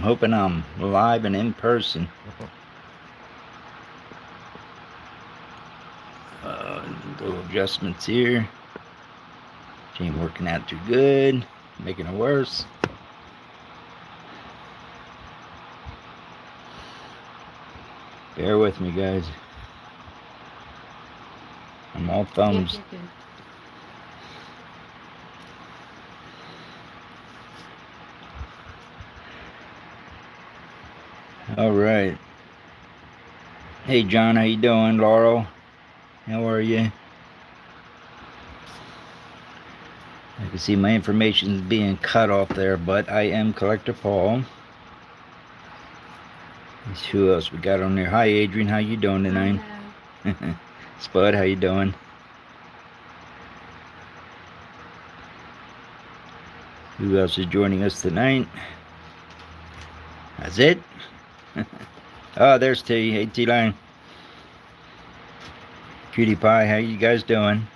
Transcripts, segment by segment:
I'm hoping I'm live and in person. Little adjustments here. She ain't working out too good, making it worse. Bear with me, guys. I'm all thumbs. Yep. All right. Hey, John, how you doing? Laurel, how are you? I can see my information is being cut off there, but I am Collector Paul. Let's see who else we got on there. Hi, Adrian. How you doing tonight? Spud, how you doing? Who else is joining us tonight? That's it. Oh, there's T. Hey, T-Line. Cutie Pie, how you guys doing?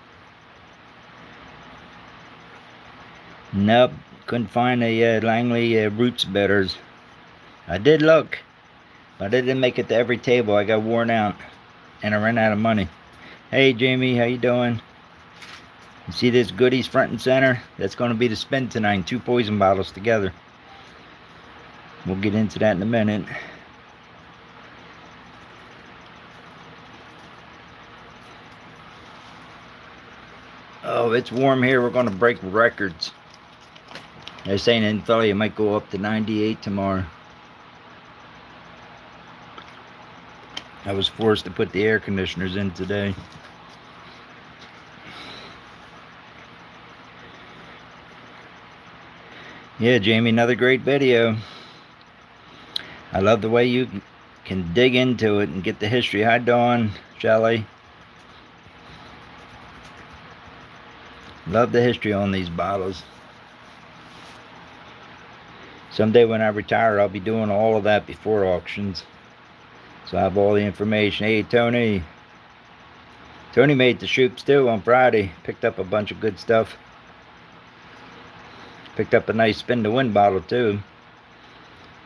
Nope, couldn't find a Langley Roots Bitters. I did look, but I didn't make it to every table. I got worn out, and I ran out of money. Hey, Jamie, how you doing? You see this goodies front and center? That's going to be the spin tonight. 2 poison bottles together. We'll get into that in a minute. Oh, it's warm here. We're going to break records. They're saying in Philly it might go up to 98 tomorrow. I was forced to put the air conditioners in today. Yeah, Jamie, another great video. I love the way you can dig into it and get the history. Hi, Dawn, Shelly. Love the history on these bottles. Someday when I retire, I'll be doing all of that before auctions. So I have all the information. Hey, Tony. Tony made the Schupps too on Friday. Picked up a bunch of good stuff. Picked up a nice spin to win bottle too.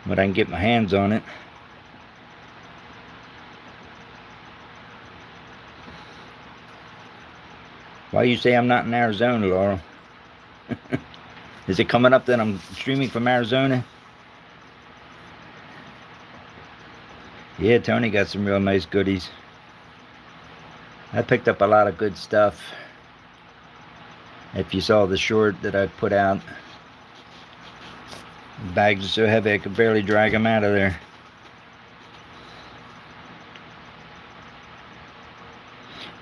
But I can get my hands on it. Why you say I'm not in Arizona, Laurel? Is it coming up that I'm streaming from Arizona? Yeah, Tony got some real nice goodies. I picked up a lot of good stuff. If you saw the short that I put out, the bags are so heavy I could barely drag them out of there.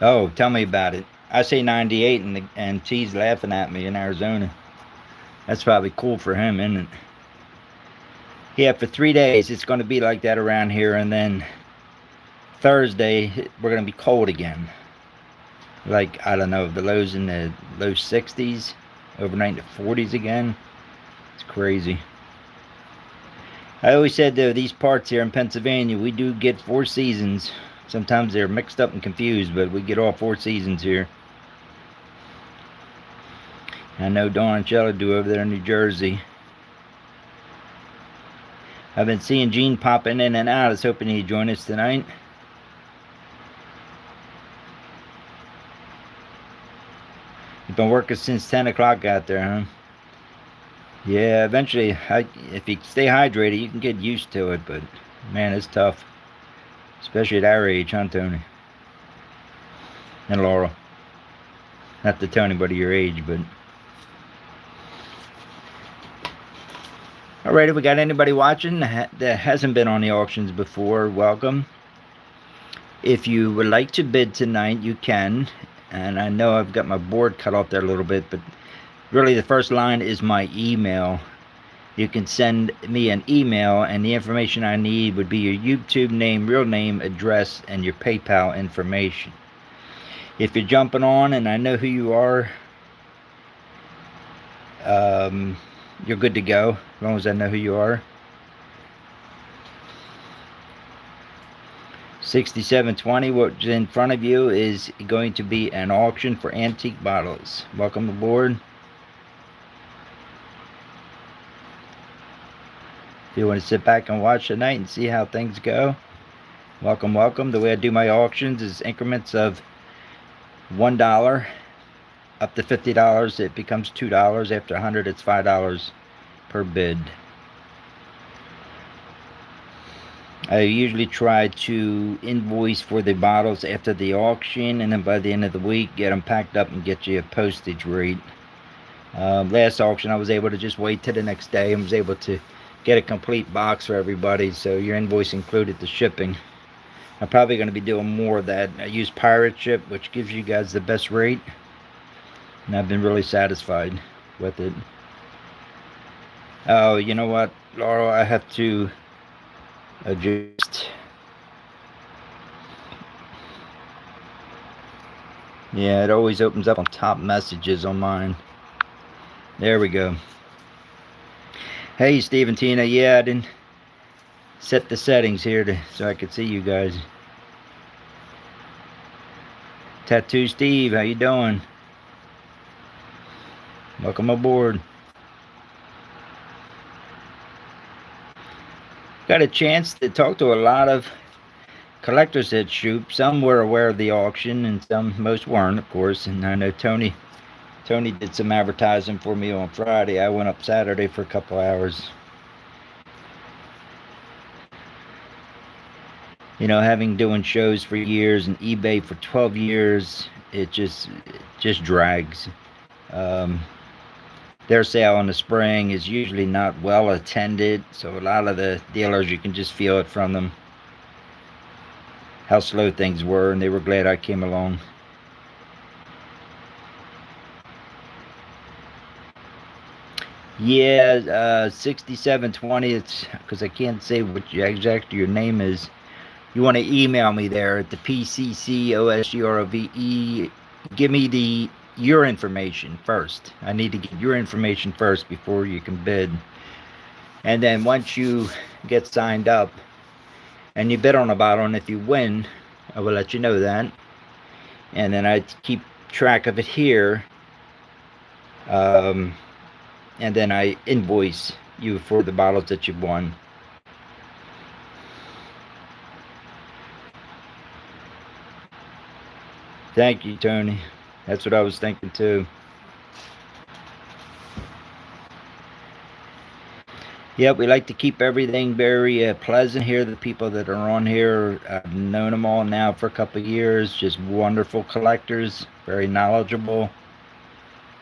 Oh, tell me about it. I say 98 and T's laughing at me in Arizona. That's probably cool for him, isn't it? Yeah, for 3 days it's going to be like that around here, and then Thursday we're going to be cold again. Like, I don't know, the lows in the low 60s, overnight in the 40s again. It's crazy. I always said though, these parts here in Pennsylvania, we do get 4 seasons. Sometimes they're mixed up and confused, but we get all 4 seasons here. I know Dawn and Shella do over there in New Jersey. I've been seeing Gene popping in and out. I was hoping he'd join us tonight. You've been working since 10 o'clock out there, huh? Yeah, eventually, if you stay hydrated, you can get used to it, but man, it's tough. Especially at our age, huh, Tony? And Laurel. Not to tell anybody your age, but... Alright, if we got anybody watching that hasn't been on the auctions before, welcome. If you would like to bid tonight, you can. And I know I've got my board cut off there a little bit, but really the first line is my email. You can send me an email, and the information I need would be your YouTube name, real name, address, and your PayPal information. If you're jumping on and I know who you are, you're good to go, as long as I know who you are. 6720, what's in front of you is going to be an auction for antique bottles. Welcome aboard. If you want to sit back and watch tonight and see how things go, welcome, welcome. The way I do my auctions is increments of $1 up to $50. It becomes $2. After 100, it's $5 per bid. I usually try to invoice for the bottles after the auction, and then by the end of the week, get them packed up and get you a postage rate. Last auction, I was able to just wait till the next day and was able to get a complete box for everybody, so your invoice included the shipping. I'm probably going to be doing more of that. I use Pirate Ship, which gives you guys the best rate, and I've been really satisfied with it. Oh, you know what, Laurel, I have to adjust. Yeah, it always opens up on top messages on mine. There we go. Hey, Steve and Tina. Yeah, I didn't set the settings here so I could see you guys. Tattoo Steve, how you doing? Welcome aboard. Got a chance to talk to a lot of collectors at Schupps. Some were aware of the auction, and most weren't, of course. And I know Tony did some advertising for me on Friday. I went up Saturday for a couple hours. You know, having doing shows for years and eBay for 12 years, it just drags. Their sale in the spring is usually not well attended, so a lot of the dealers, you can just feel it from them, how slow things were, and they were glad I came along. Yeah, 6720. It's because I can't say what exactly your name is. You want to email me there at the PCCOSGROVE. Give me your information first. I need to get your information first before you can bid. And then once you get signed up and you bid on a bottle, and if you win, I will let you know that. And then I keep track of it here. And then I invoice you for the bottles that you've won. Thank you, Tony. That's what I was thinking too. Yep, we like to keep everything very pleasant here. The people that are on here, I've known them all now for a couple of years. Just wonderful collectors, very knowledgeable.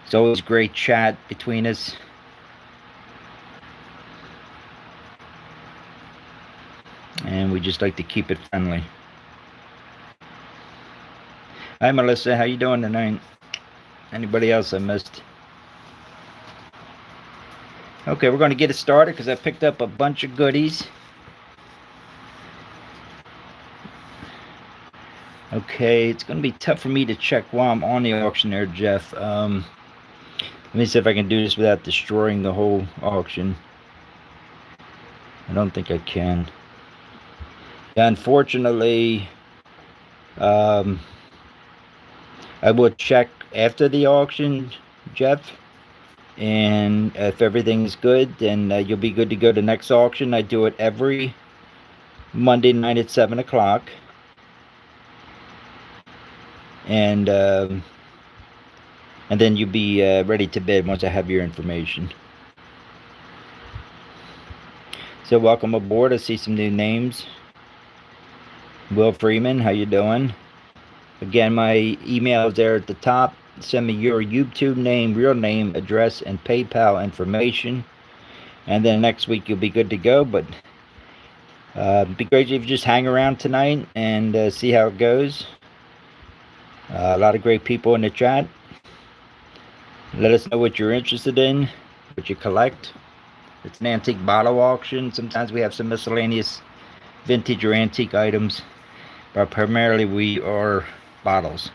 It's always great chat between us. And we just like to keep it friendly. Hi, Melissa. How you doing tonight? Anybody else I missed? Okay, we're going to get it started because I picked up a bunch of goodies. Okay, it's going to be tough for me to check while I'm on the auction there, Jeff. Let me see if I can do this without destroying the whole auction. I don't think I can. Yeah, unfortunately, I will check after the auction, Jeff. And if everything's good, then you'll be good to go to the next auction. I do it every Monday night at 7 o'clock. And then you'll be ready to bid once I have your information. So welcome aboard. I see some new names. Will Freeman, how you doing? Again, my email is there at the top. Send me your YouTube name, real name, address, and PayPal information. And then next week you'll be good to go. But it'd be great if you just hang around tonight and see how it goes. A lot of great people in the chat. Let us know what you're interested in, what you collect. It's an antique bottle auction. Sometimes we have some miscellaneous vintage or antique items, but primarily we are bottles.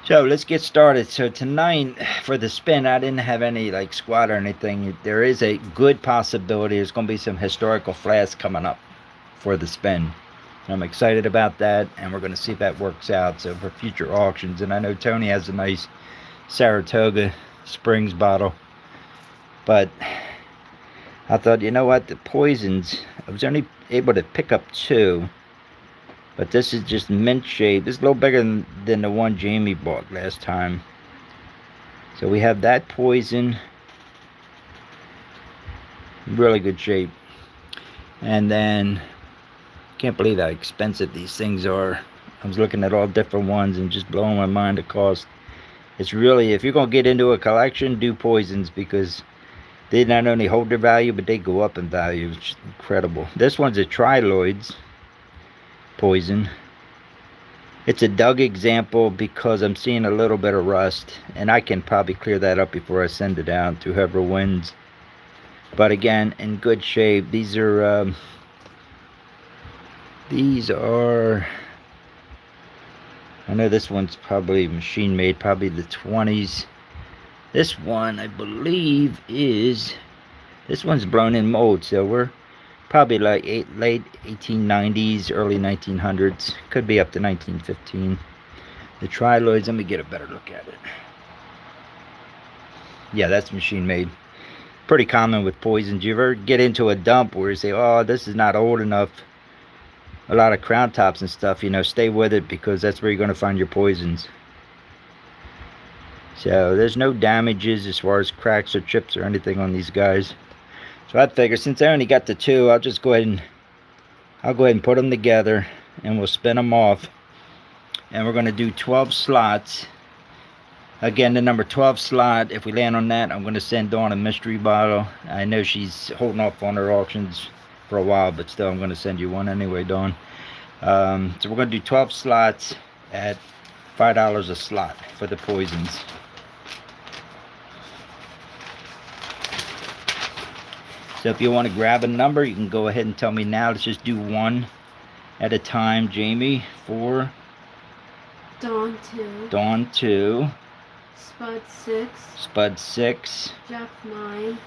So let's get started. So tonight for the spin, I didn't have any like squat or anything. There is a good possibility there's going to be some historical flasks coming up for the spin. I'm excited about that, and we're going to see if that works out. So for future auctions, and I know Tony has a nice Saratoga Springs bottle, but I thought, you know what, the poisons, I was only able to pick up 2. But this is just mint shape. This is a little bigger than the one Jamie bought last time. So we have that poison. Really good shape. And then, can't believe how expensive these things are. I was looking at all different ones and just blowing my mind the cost. It's really, if you're going to get into a collection, do poisons, because they not only hold their value, but they go up in value. It's incredible. This one's a Triloids poison. It's a dug example because I'm seeing a little bit of rust, and I can probably clear that up before I send it out to whoever wins. But again, in good shape. These are I know this one's probably machine made, probably the 20s. This one, I believe, this one's blown in mold, so we're probably like late 1890s, early 1900s. Could be up to 1915. The Triloids, let me get a better look at it. Yeah, that's machine made. Pretty common with poisons. You ever get into a dump where you say, oh, this is not old enough, a lot of crown tops and stuff, stay with it, because that's where you're going to find your poisons. So there's no damages as far as cracks or chips or anything on these guys. So I figure, since I only got the 2, I'll go ahead and put them together, and we'll spin them off. And we're going to do 12 slots. Again, the number 12 slot, if we land on that, I'm going to send Dawn a mystery bottle. I know she's holding off on her auctions for a while, but still, I'm going to send you one anyway, Dawn. So we're going to do 12 slots at $5 a slot for the poisons. So if you want to grab a number, you can go ahead and tell me now. Let's just do one at a time. Jamie, 4. Dawn, 2. Dawn, 2. Spud, 6. Spud, 6. Jeff, 9.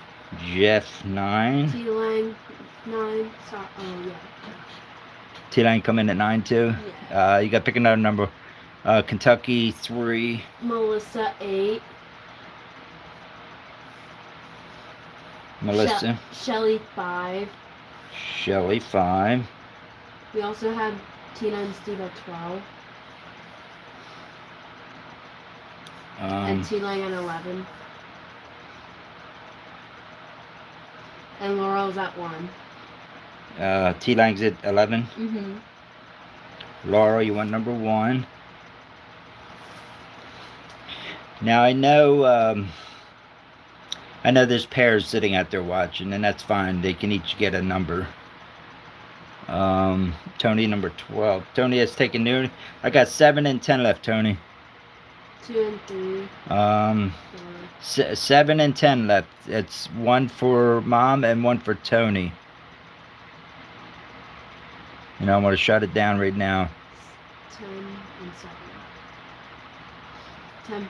Jeff, 9. T-Lang, 9. Sorry. Oh, yeah. T-Line come in at 9 too? Yeah. You got to pick another number. Kentucky, 3. Melissa, 8. Melissa. Shelly, 5. Shelly, 5. We also have Tina and Steve at 12. And T-Lang at 11. And Laurel's at 1. T-Lang's at 11. Mm-hmm. Laurel, you want number 1. Now I know there's pairs sitting out there watching, and that's fine. They can each get a number. Tony, number 12. Tony has taken new. I got 7 and 10 left, Tony. 2 and 3. 7 and 10 left. It's 1 for Mom and 1 for Tony. I'm going to shut it down right now. 10 and 7.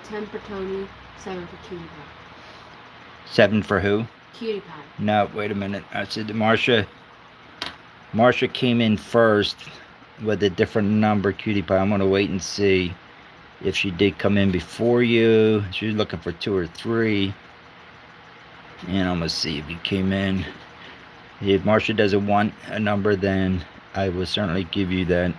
10 for Tony, 7 for Cutie Pie. 7 for who? Cutie Pie. No, wait a minute. I said Marsha came in first with a different number, Cutie Pie. I'm going to wait and see if she did come in before you. She was looking for 2 or 3. And I'm going to see if you came in. If Marsha doesn't want a number, then I will certainly give you that.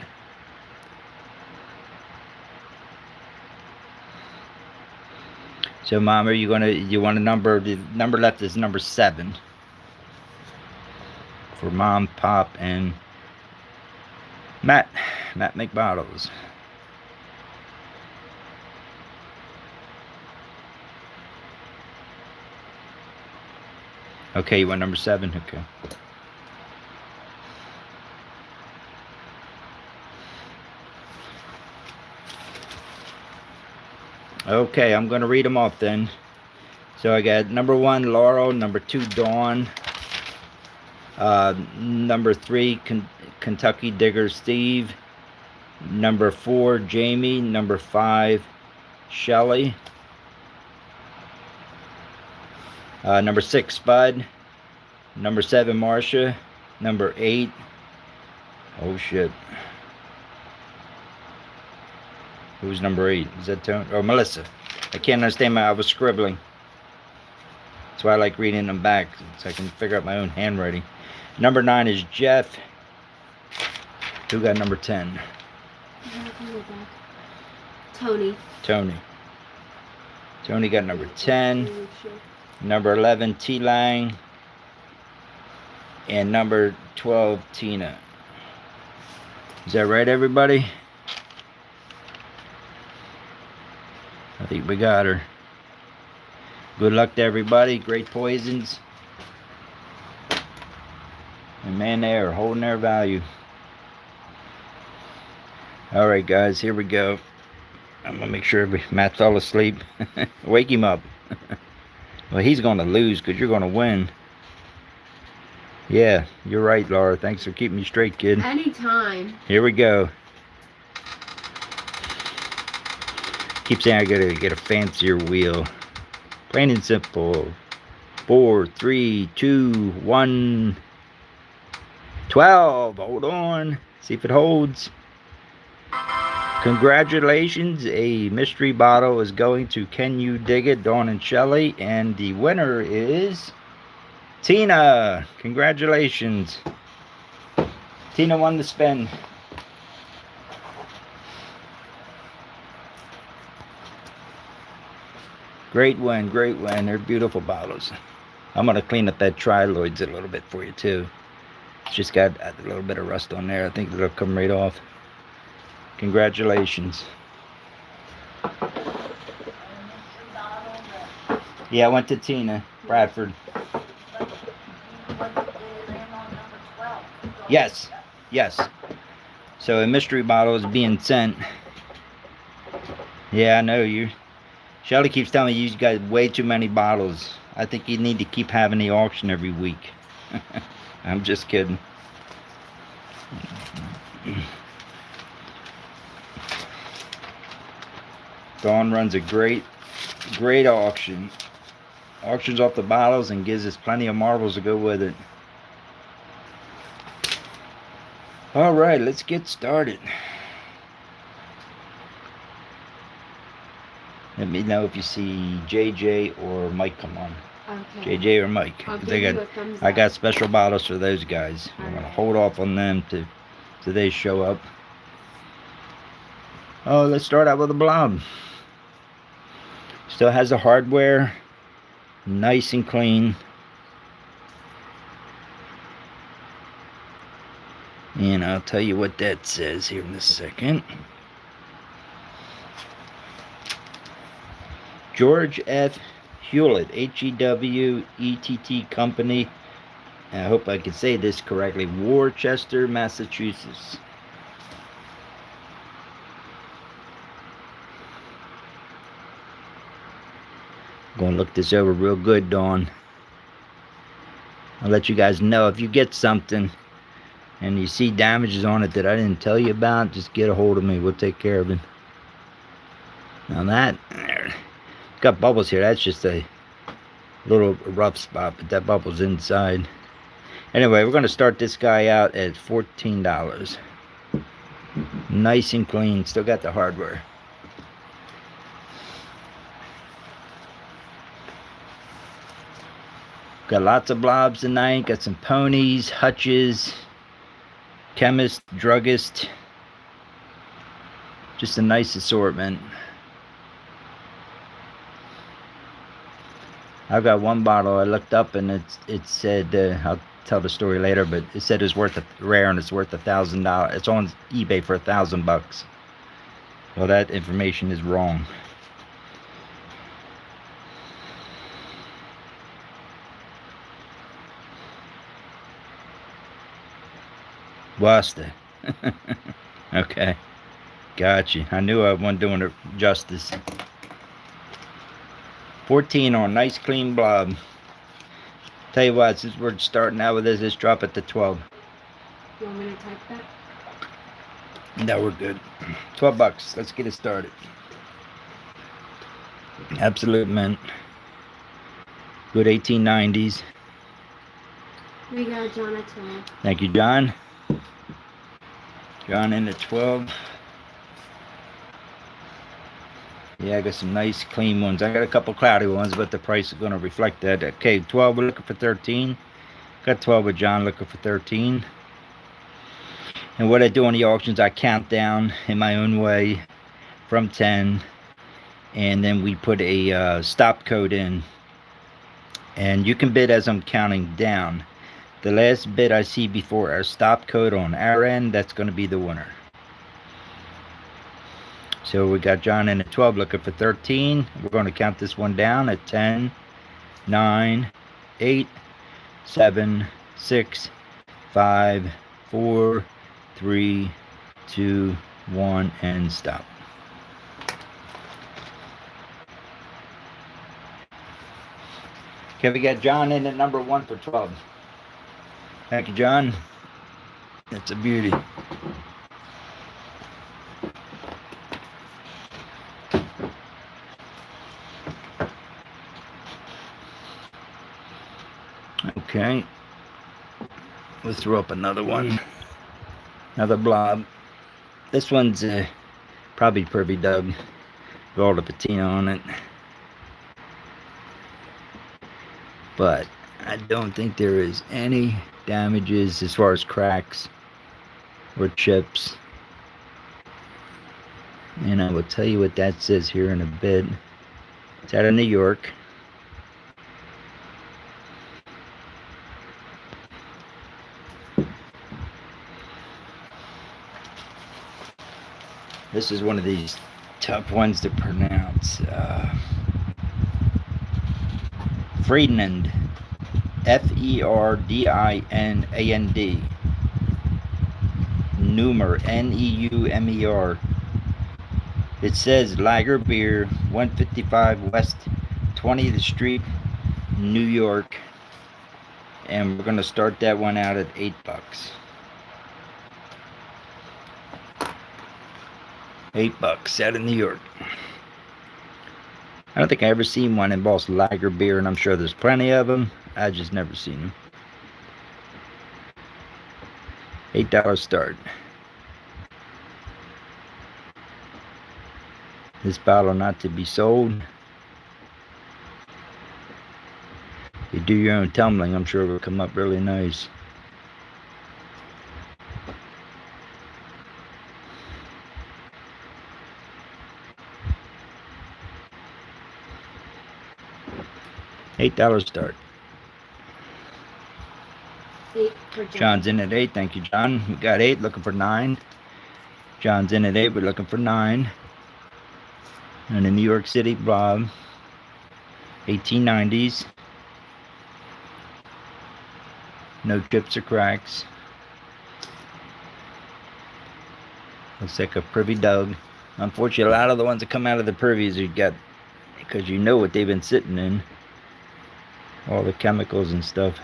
So, Mom, you want a number? The number left is number 7 for Mom, Pop, and Matt McBottles. Okay, you want number 7? Okay. Okay, I'm going to read them off then. So I got number 1, Laurel. Number 2, Dawn. Number 3, Kentucky Digger Steve. Number 4, Jamie. Number 5, Shelly. Number 6, Spud. Number 7, Marsha. Number 8. Oh shit. Who's number 8? Is that Tony? Oh, Melissa. I can't understand. I was scribbling. That's why I like reading them back, so I can figure out my own handwriting. Number 9 is Jeff. Who got number 10? Tony. Tony. Tony got number 10. Number 11, T. Lang. And number 12, Tina. Is that right, everybody? I think we got her. Good luck to everybody. Great poisons. And man, they are holding their value. Alright, guys, here we go. I'm going to make sure Matt fell asleep. Wake him up. Well, he's going to lose because you're going to win. Yeah, you're right, Laura. Thanks for keeping me straight, kid. Anytime. Here we go. Keep saying I gotta get a fancier wheel. Plain and simple. 4, 3, 2, 1. 12. Hold on. See if it holds. Congratulations. A mystery bottle is going to Can You Dig It, Dawn and Shelley. And the winner is Tina. Congratulations. Tina won the spin. Great win, great win. They're beautiful bottles. I'm going to clean up that Triloids a little bit for you too. It's just got a little bit of rust on there. I think it'll come right off. Congratulations. Yeah, I went to Tina Bradford. Yes, yes. So a mystery bottle is being sent. Yeah, I know you. Shelly keeps telling me you got way too many bottles. I think you need to keep having the auction every week. I'm just kidding. Dawn runs a great auction. Auctions off the bottles and gives us plenty of marbles to go with it. All right, let's get started. Let me know if you see JJ or Mike come on. Okay. JJ or Mike. I'll They give got, you a thumbs I up. got special bottles for those guys. I'm going to Alright. hold off on them till they show up. Oh, let's start out with a blob. Still has the hardware. Nice and clean. And I'll tell you what that says here in a second. George F. Hewlett, Hewett Company. I hope I can say this correctly. Worcester, Massachusetts. I'm going to look this over real good, Dawn. I'll let you guys know if you get something and you see damages on it that I didn't tell you about, just get a hold of me. We'll take care of it. Now that, got bubbles here. That's just a little rough spot, but that bubble's inside. Anyway, we're going to start this guy out at $14. Nice and clean. Still got the hardware. Got lots of blobs tonight. Got some ponies, hutches, chemist, druggist. Just a nice assortment. I've got one bottle I looked up and it said, I'll tell the story later, but it said it's worth rare and it's worth $1,000. It's on eBay for $1,000. Well, that information is wrong. Worcester. Okay. Gotcha. I knew I wasn't doing it justice. 14 on nice clean blob. Tell you what, since we're starting out with this, let's drop it to 12. You want me to type that? No, we're good. $12. Let's get it started. Absolute mint. Good 1890s. We got John at 12. Thank you, John. John in at 12. Yeah, I got some nice clean ones. I got a couple cloudy ones, but the price is going to reflect that. Okay, 12, we're looking for 13. Got 12 with John looking for 13. And what I do on the auctions, I count down in my own way from 10. And then we put a stop code in. And you can bid as I'm counting down. The last bid I see before our stop code on our end, that's going to be the winner. So we got John in at 12 looking for 13. We're going to count this one down at 10, 9, 8, 7, 6, 5, 4, 3, 2, 1, and stop. Okay, we got John in at number 1 for 12. Thank you, John. That's a beauty. Okay. We'll throw up another one. Another blob. This one's probably Pervy Doug. With all the patina on it. But I don't think there is any damages as far as cracks or chips. And I will tell you what that says here in a bit. It's out of New York. This is one of these tough ones to pronounce. Ferdinand. Ferdinand. Neumer. Neumer. It says Lager Beer, 155 West 20th Street, New York. And we're going to start that one out at $8. $8 out of New York. I don't think I ever seen one in Boston Lager Beer, and I'm sure there's plenty of them. I just never seen them. $8 start. This bottle not to be sold. You do your own tumbling, I'm sure it will come up really nice. $8 start. 8 for John. John's in at 8. Thank you, John. We got 8, looking for 9. John's in at 8. We're looking for 9. And a New York City blob. 1890s. No chips or cracks. Looks like a Privy Doug. Unfortunately, a lot of the ones that come out of the privies you got, because you know what they've been sitting in. All the chemicals and stuff.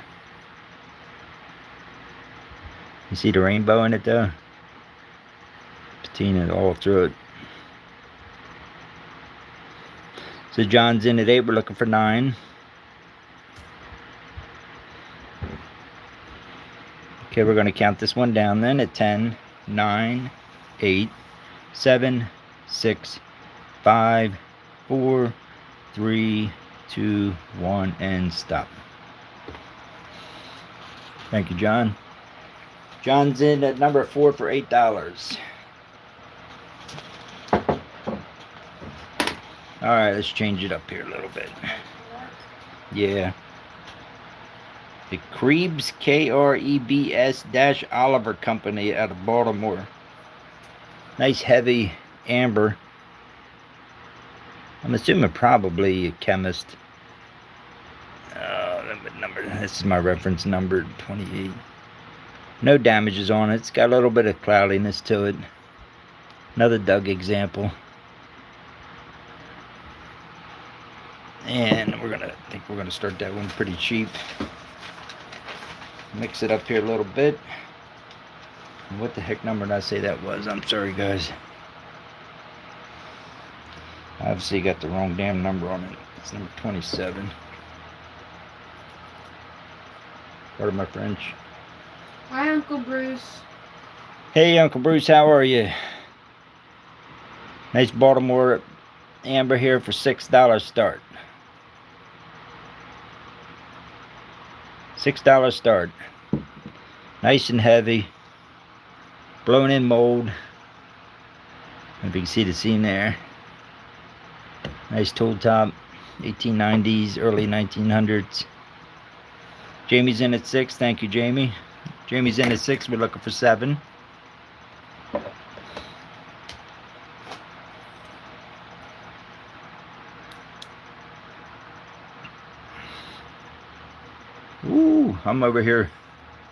You see the rainbow in it though? Patina all through it. So John's in at 8. We're looking for 9. Okay, we're going to count this one down then at 10, 9, 8, 7, 6, 5, 4, 3, 2, 1, and stop. Thank you, John. John's in at number 4 for $8. Alright, let's change it up here a little bit. Yeah. The Krebs, Krebs Oliver Company out of Baltimore. Nice heavy amber. I'm assuming probably a chemist. This is my reference number, 28. No damages on it. It's got a little bit of cloudiness to it. Another Doug example. And I think we're gonna start that one pretty cheap. Mix it up here a little bit. And what the heck number did I say that was? I'm sorry, guys. I obviously got the wrong damn number on it. It's number 27. Pardon my French. Hi, Uncle Bruce. Hey, Uncle Bruce, how are you? Nice Baltimore amber here for $6 start. $6 start. Nice and heavy. Blown in mold. If you can see the seam there. Nice tool top. 1890s, early 1900s. Jamie's in at 6. Thank you, Jamie. Jamie's in at 6. We're looking for 7. Ooh, I'm over here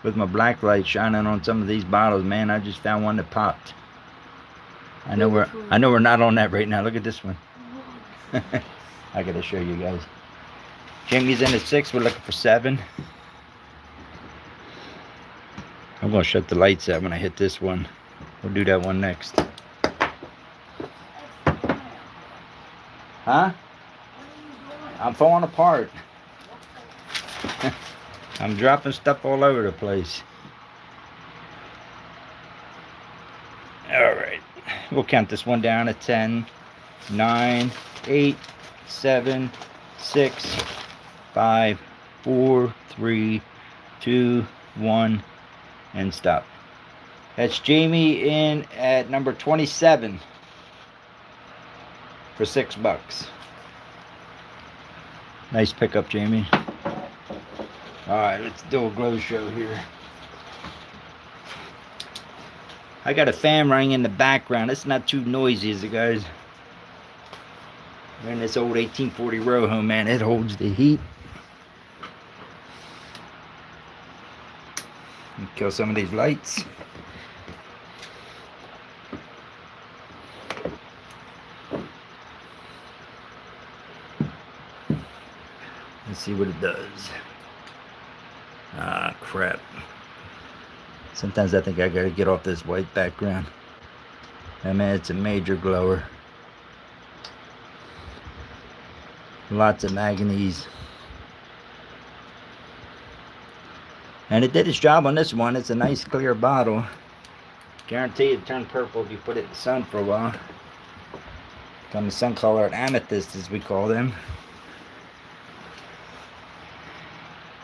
with my black light shining on some of these bottles, man. I just found one that popped. I know we're not on that right now. Look at this one. I gotta show you guys. Jamie's in at 6. We're looking for 7. I'm gonna shut the lights out when I hit this one. We'll do that one next. Huh? I'm falling apart. I'm dropping stuff all over the place. Alright. We'll count this one down at 10, 9, 8, 7, 6, 5, 4, 3, 2, 1, and stop. That's Jamie in at number 27 for $6. Nice pickup, Jamie. Alright, let's do a glow show here. I got a fan running in the background. It's not too noisy, is it, guys? We're in this old 1840 row home, man. It holds the heat. Kill some of these lights. Let's see what it does. Ah, crap. Sometimes I think I gotta get off this white background. I mean, it's a major glower. Lots of manganese. And it did its job on this one. It's a nice clear bottle. Guarantee it turned purple if you put it in the sun for a while. Become the sun colored amethyst, as we call them.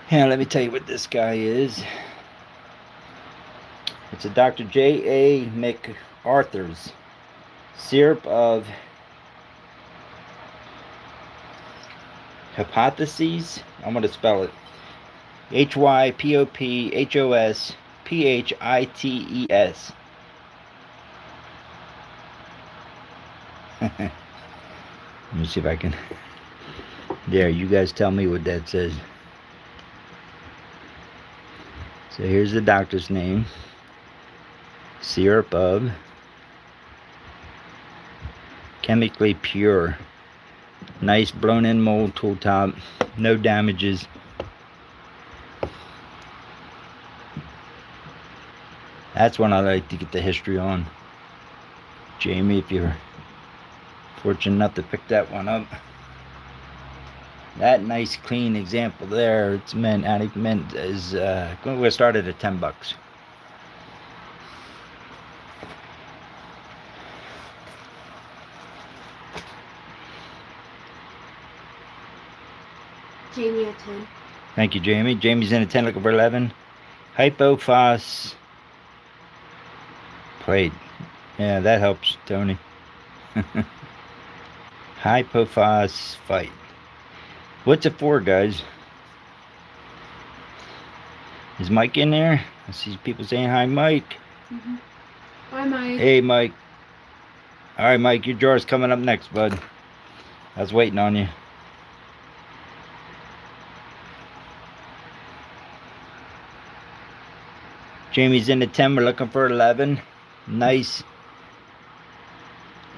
Yeah, let me tell you what this guy is. It's a Dr. J.A. MacArthur's syrup of hypotheses. I'm going to spell it. HYPOPHOSPHITES. Let me see if I can. There, you guys tell me what that says. So here's the doctor's name. Syrup of chemically pure. Nice blown in mold tool top. No damages. That's one I like to get the history on. Jamie, if you're fortunate enough to pick that one up. That nice clean example there, it's mint, attic mint, is going to start at $10. Jamie at 10. Thank you, Jamie. Jamie's in at 10, looking for 11. Hypophos plate. Yeah, that helps, Tony. Hypophosphite. What's it for, guys? Is Mike in there? I see people saying hi, Mike. Mm-hmm. Hi, Mike. Hey, Mike. All right, Mike, your jar's coming up next, bud. I was waiting on you. Jamie's in at 10. We're looking for 11. Nice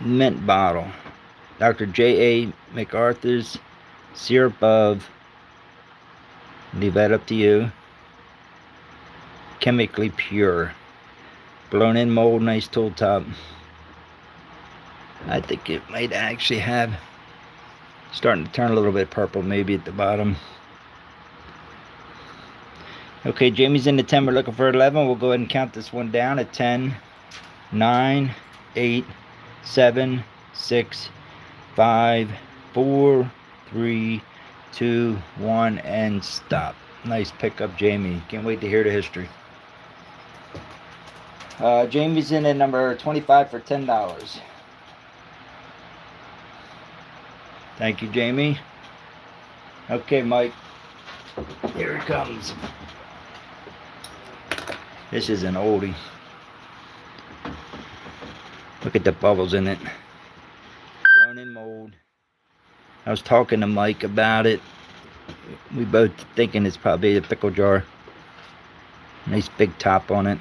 mint bottle. Dr. J.A. MacArthur's syrup of, leave that up to you, chemically pure. Blown in mold, nice tool top. I think it might actually have, starting to turn a little bit purple maybe at the bottom. Okay, Jamie's in the 10. We're looking for 11. We'll go ahead and count this one down at 10, 9, 8, 7, 6, 5, 4, 3, 2, 1, and stop. Nice pickup, Jamie. Can't wait to hear the history. Jamie's in at number 25 for $10. Thank you, Jamie. Okay, Mike. Here it comes. This is an oldie. Look at the bubbles in it. Blown in mold. I was talking to Mike about it. We both thinking it's probably a pickle jar. Nice big top on it.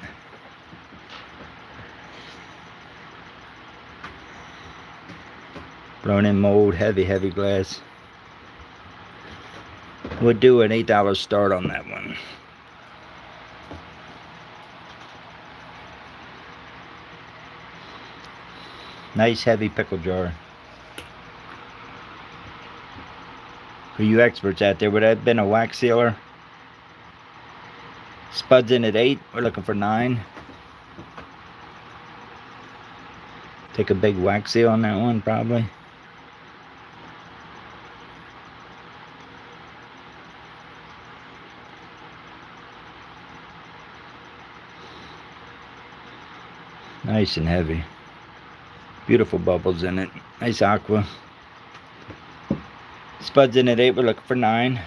Blown in mold, heavy glass. We'll do an $8 start on that one. Nice heavy pickle jar. For you experts out there, would that have been a wax sealer? Spuds in at 8. We're looking for 9. Take a big wax seal on that one, probably. Nice and heavy. Beautiful bubbles in it. Nice aqua. Spuds in at 8. We're looking for 9.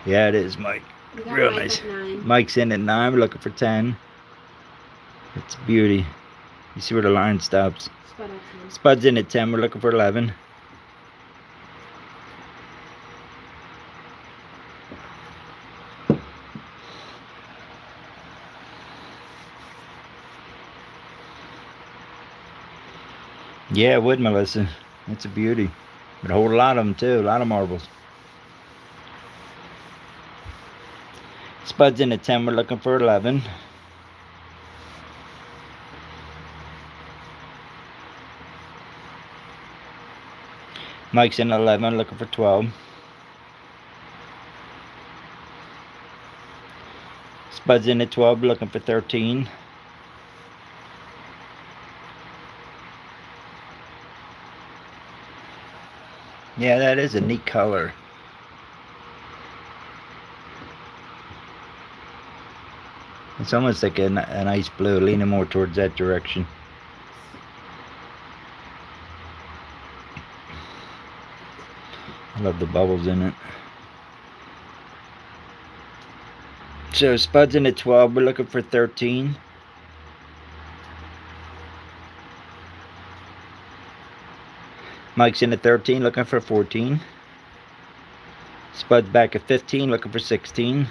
Yeah, it is, Mike. Real Mike nice. at 9. Mike's in at 9. We're looking for 10. It's a beauty. You see where the line stops. Spud at 10. Spuds in at 10. We're looking for 11. Yeah, it would, Melissa. It's a beauty. But a whole lot of them, too. A lot of marbles. Spuds in at 10. We're looking for 11. Mike's in at 11. Looking for 12. Spuds in at 12. Looking for 13. Yeah, that is a neat color. It's almost like an ice blue, leaning more towards that direction. I love the bubbles in it. So spuds in at 12, we're looking for 13. Mike's in at 13, looking for 14. Spuds back at 15, looking for 16.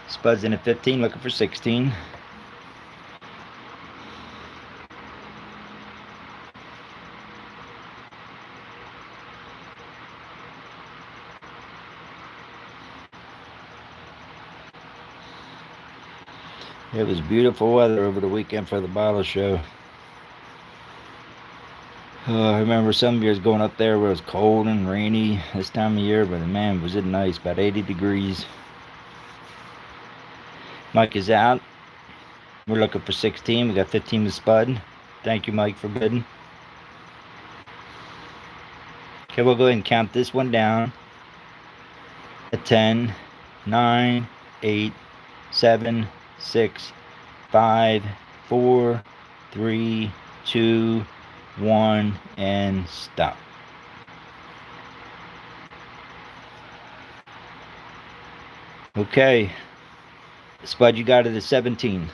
Spuds in at 15, looking for 16. It was beautiful weather over the weekend for the bottle show. I remember some years going up there where it was cold and rainy this time of year, but man, was it nice, about 80 degrees. Mike is out. We're looking for 16. We got 15 to spud. Thank you, Mike, for bidding. Okay, we'll go ahead and count this one down. 10, 9, 8, 7, 6, 5, 4, 3, 2, 1, and stop. Okay. Spud, you got it at 17.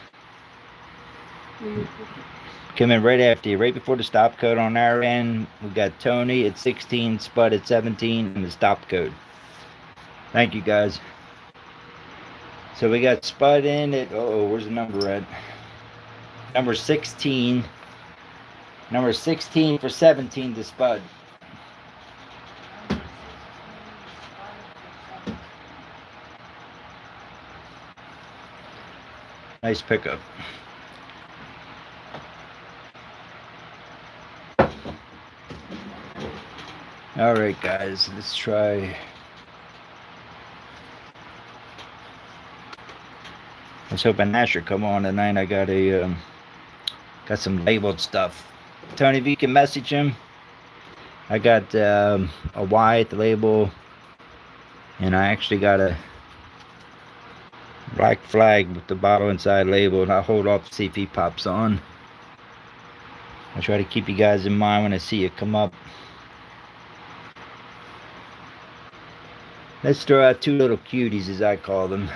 Come in right after you, right before the stop code on our end. We got Tony at 16, Spud at 17, and the stop code. Thank you, guys. So we got Spud in at, where's the number at? Number 16. Number 16 for 17 to Spud. Nice pickup. Alright guys, let's try. I was hoping Asher come on tonight. I got some labeled stuff. Tony, if you can message him. I got a white label, and I actually got a black flag with the bottle inside label, and I'll hold off to see if he pops on. I try to keep you guys in mind when I see it come up. Let's throw out two little cuties, as I call them.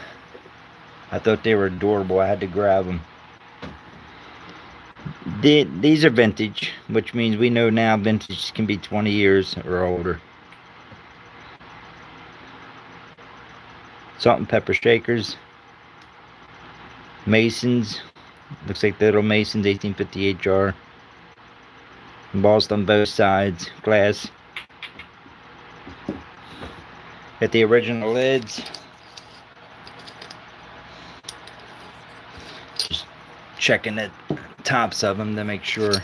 I thought they were adorable. I had to grab them. These are vintage, which means we know now vintage can be 20 years or older. Salt and pepper shakers. Masons. Looks like the little Masons 1858 jar. Embossed on both sides. Glass. Got the original lids. Just checking the tops of them to make sure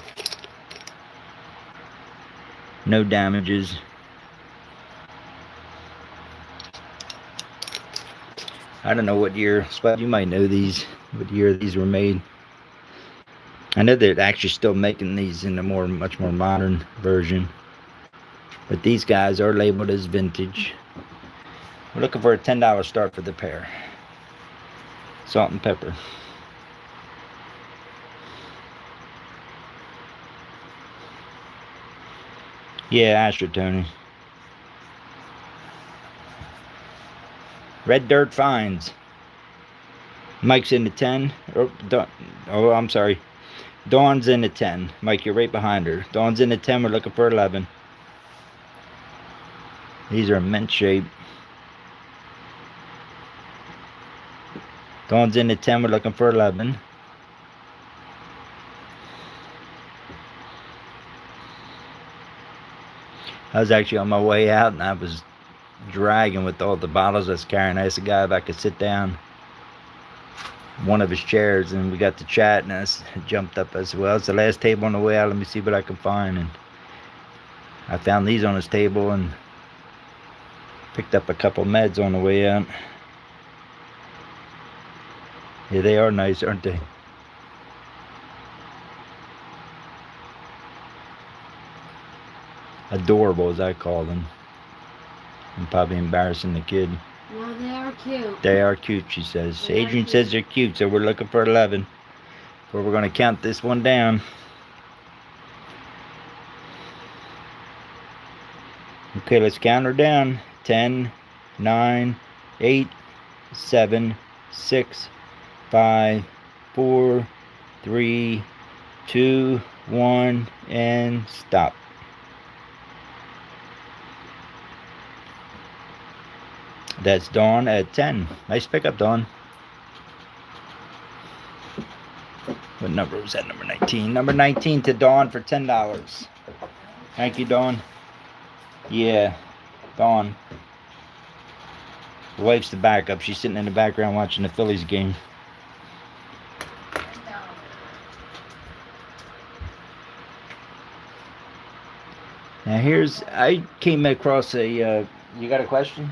no damages. I don't know what year, Spud, you might know these, what year these were made. I know they're actually still making these in a much more modern version. But these guys are labeled as vintage. We're looking for a $10 start for the pair. Salt and pepper. Yeah, Asher, Tony. Red Dirt Finds. Mike's in the 10. Oh, I'm sorry. Dawn's in the 10. Mike, you're right behind her. Dawn's in the 10. We're looking for 11. These are mint shape. Dawn's in the 10. We're looking for 11. I was actually on my way out, and I was dragging with all the bottles I was carrying. I asked the guy if I could sit down one of his chairs, and we got to chat, and I jumped up as well. It's the last table on the way out. Let me see what I can find. And I found these on his table and picked up a couple meds on the way out. Yeah, they are nice, aren't they? Adorable, as I call them. I'm probably embarrassing the kid. No, they are cute. They are cute, she says. Adrian says they're cute, so we're looking for 11. But we're going to count this one down. Okay, let's count her down. 10, 9, 8, 7, 6, 5, 4, 3, 2, 1, and stop. That's Dawn at 10. Nice pickup, Dawn. What number was that? Number 19. Number 19 to Dawn for $10. Thank you, Dawn. Yeah, Dawn. The wife's the backup. She's sitting in the background watching the Phillies game. Now I came across a, you got a question?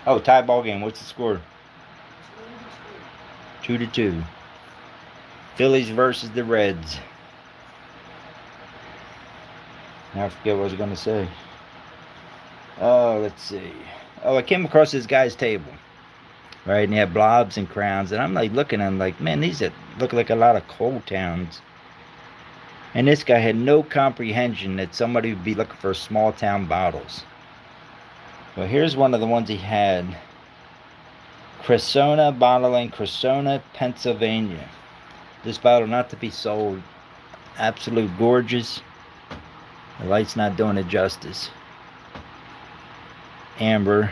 Oh, tie ball game. What's the score? 2-2. Phillies versus the Reds. Now I forget what I was going to say. Oh, let's see. Oh, I came across this guy's table. Right, and he had blobs and crowns. And I'm like looking at him like, man, these look like a lot of coal towns. And this guy had no comprehension that somebody would be looking for small town bottles. Well, here's one of the ones he had. Cressona Bottling, Cressona, Pennsylvania. This bottle not to be sold. Absolute gorgeous. The light's not doing it justice. Amber.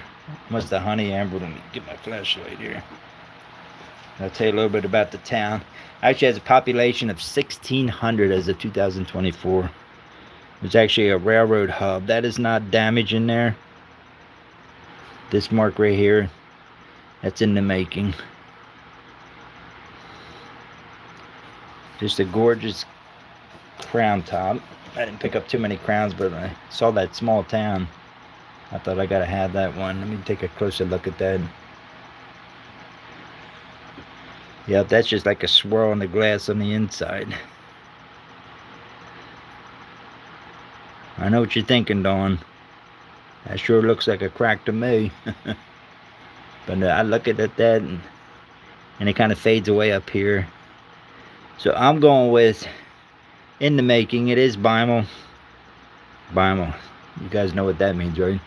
Must have honey amber. Let me get my flashlight here. I'll tell you a little bit about the town. Actually has a population of 1,600 as of 2024. It's actually a railroad hub. That is not damage in there. This mark right here, that's in the making. Just a gorgeous crown top. I didn't pick up too many crowns, but I saw that small town. I thought I gotta have that one. Let me take a closer look at that. Yep, that's just like a swirl in the glass on the inside. I know what you're thinking, Dawn. That sure looks like a crack to me. But I look at that and it kind of fades away up here. So I'm going with, in the making, it is Bimal. Bimal. You guys know what that means, right?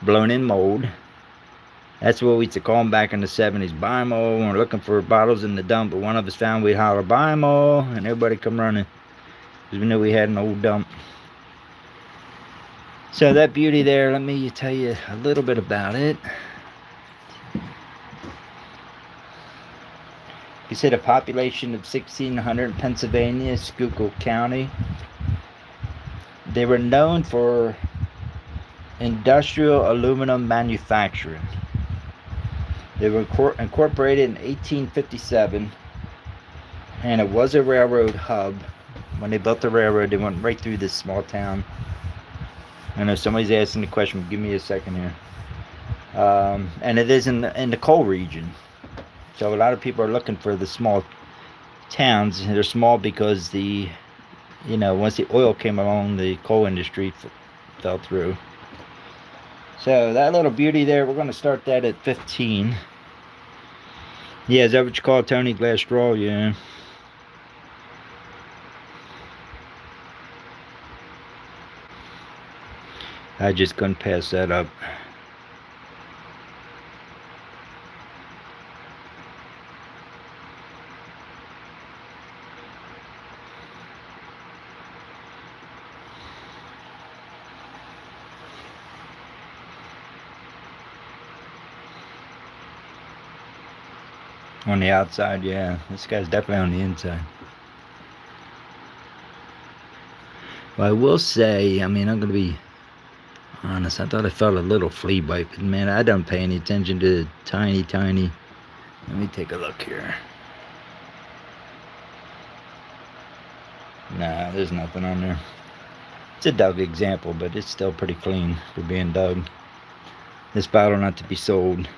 Blown in mold. That's what we used to call them back in the 70s. Bimal. When we're looking for bottles in the dump, but one of us found, we'd holler Bimal, and everybody come running. Because we knew we had an old dump. So that beauty there, let me tell you a little bit about it. You said a population of 1,600 in Pennsylvania, Schuylkill County. They were known for industrial aluminum manufacturing. They were incorporated in 1857, and it was a railroad hub. When they built the railroad, they went right through this small town. I know somebody's asking the question. Give me a second here. And it is in the coal region. So a lot of people are looking for the small towns. They're small because once the oil came along, the coal industry fell through. So that little beauty there, we're going to start that at 15. Yeah, is that what you call it, Tony? Glass straw? Yeah. I just couldn't pass that up. On the outside, yeah. This guy's definitely on the inside. Well, I will say, I'm going to be honest. I thought I felt a little flea bite, but man, I don't pay any attention to tiny. Let me take a look here. Nah, there's nothing on there. It's a dug example, but it's still pretty clean for being dug. This bottle not to be sold.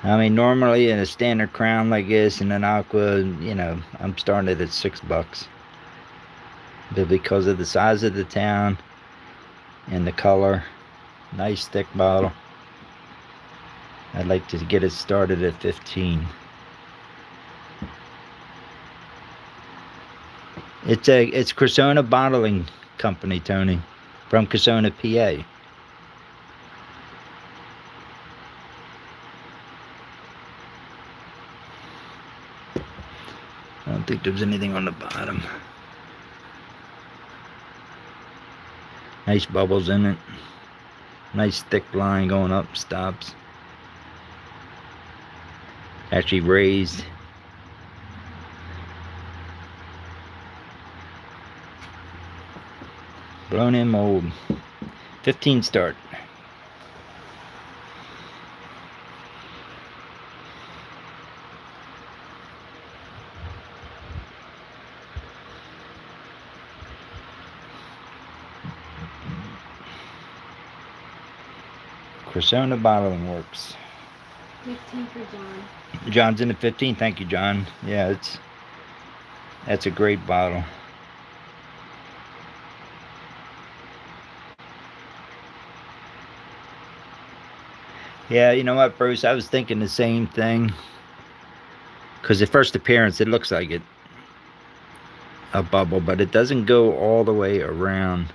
Normally in a standard crown like this in an aqua, I'm starting it at $6. But because of the size of the town and the color, nice thick bottle, I'd like to get it started at 15. It's Cressona Bottling Company, Tony, from Cressona, PA. I don't think there's anything on the bottom. Nice bubbles in it. Nice thick line going up, stops. Actually raised. Blown in mold. 15 start. Cressona Bottling Works. 15 for John. John's in the 15. Thank you, John. Yeah, that's a great bottle. Yeah, you know what, Bruce? I was thinking the same thing. Because the first appearance, it looks like a bubble, but it doesn't go all the way around.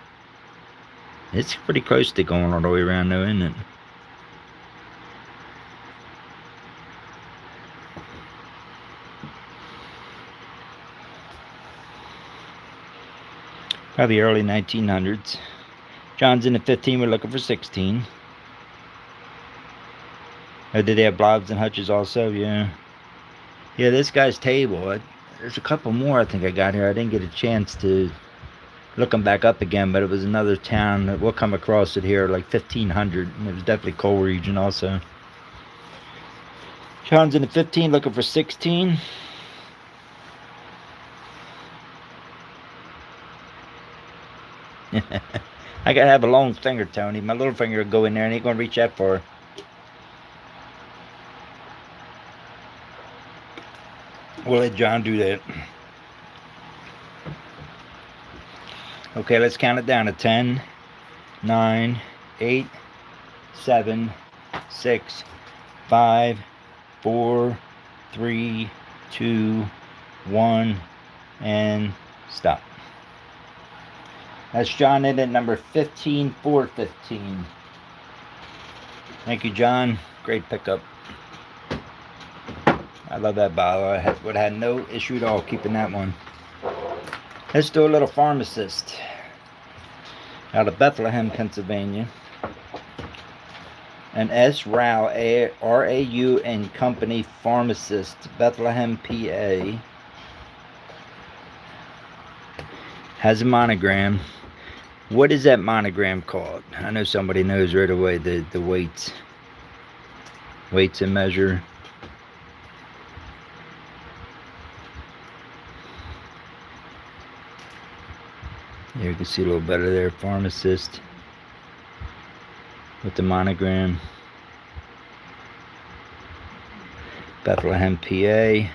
It's pretty close to going all the way around, though, isn't it? Probably early 1900s. John's in the 15. We're looking for 16. Oh, did they have blobs and hutches also? Yeah. Yeah, this guy's table. There's a couple more I think I got here. I didn't get a chance to look them back up again, but it was another town that we'll come across it here, like 1500. And it was definitely coal region also. John's in the 15, looking for 16. I gotta have a long finger, Tony. My little finger will go in there and ain't gonna reach that far. We'll let John do that. Okay, let's count it down to 10, 9, 8, 7, 6, 5, 4, 3, 2, 1, and stop. That's John in at number 15, 415. Thank you, John. Great pickup. I love that bottle. I would have had no issue at all keeping that one. Let's do a little pharmacist out of Bethlehem, Pennsylvania. An S. Rau, R-A-U and Company Pharmacist, Bethlehem, PA. Has a monogram. What is that monogram called? I know somebody knows right away. The weights. Weights and measure. Here you can see a little better there. Pharmacist with the monogram. Bethlehem, PA.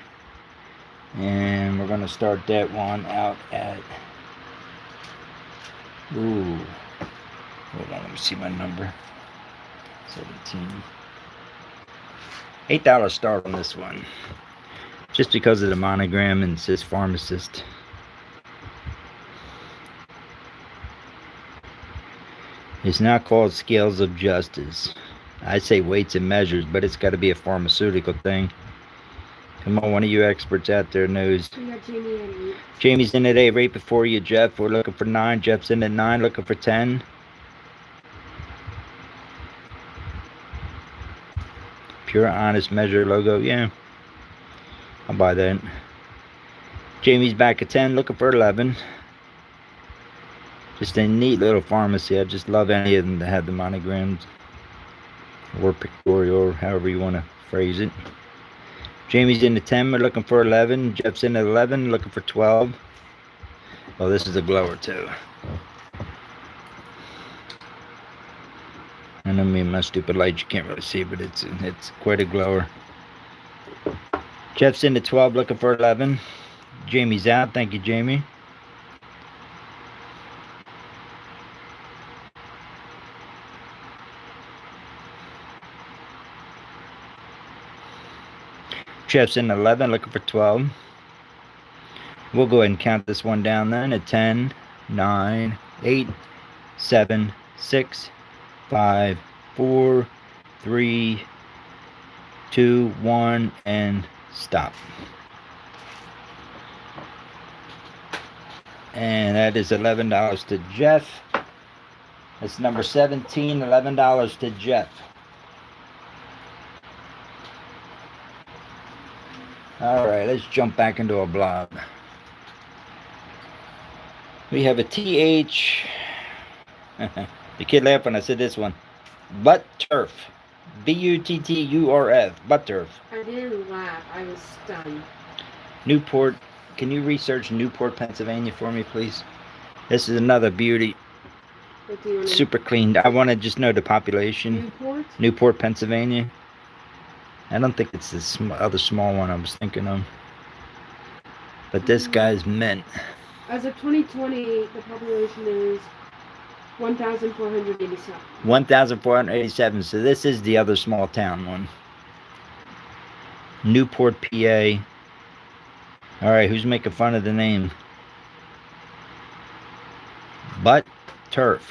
And we're going to start that one out at... Ooh. Hold on, let me see my number. 17. $8 start on this one. Just because of the monogram and it says pharmacist. It's not called Scales of Justice. I say weights and measures, but it's got to be a pharmaceutical thing. Come on, one of you experts out there knows. We got Jamie at 8. Jamie's in at 8, right before you, Jeff. We're looking for 9. Jeff's in at 9, looking for 10. Pure Honest Measure logo, yeah. I'll buy that. Jamie's back at 10, looking for 11. Just a neat little pharmacy. I just love any of them that have the monograms. Or pictorial, or however you want to phrase it. Jamie's in the 10, we're looking for 11. Jeff's in at 11, looking for 12. Oh, this is a glower too. I know me and my stupid light, you can't really see, but it's quite a glower. Jeff's in at 12, looking for 11. Jamie's out, thank you, Jamie. Jeff's in 11, looking for 12. We'll go ahead and count this one down then at 10, 9, 8, 7, 6, 5, 4, 3, 2, 1, and stop. And that is $11 to Jeff. That's number 17, $11 to Jeff. Alright, let's jump back into a blog. We have a TH. The kid laughed when I said this one. Butt turf. Butturf. Butt turf. I didn't laugh. I was stunned. Newport. Can you research Newport, Pennsylvania for me, please? This is another beauty. What do you want to... Super clean. I want to just know the population. Newport? Newport, Pennsylvania. I don't think it's the other small one I was thinking of. But this guy's mint. As of 2020, the population is 1,487. 1,487. So this is the other small town one. Newport, PA. Alright, who's making fun of the name? Butt turf.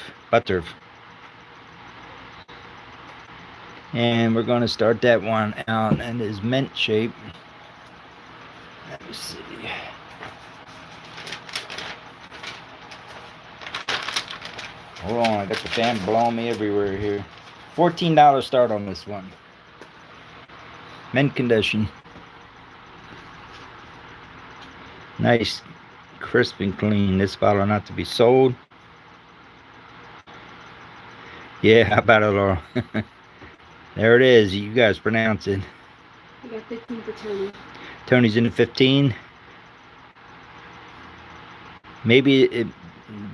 And we're going to start that one out in his mint shape. Let me see. Hold on, I got the fan blowing me everywhere here. $14 start on this one. Mint condition. Nice, crisp and clean. This bottle not to be sold. Yeah, how about it, Laura? There it is. You guys pronounce it. I got 15 for Tony. Tony's in the 15. Maybe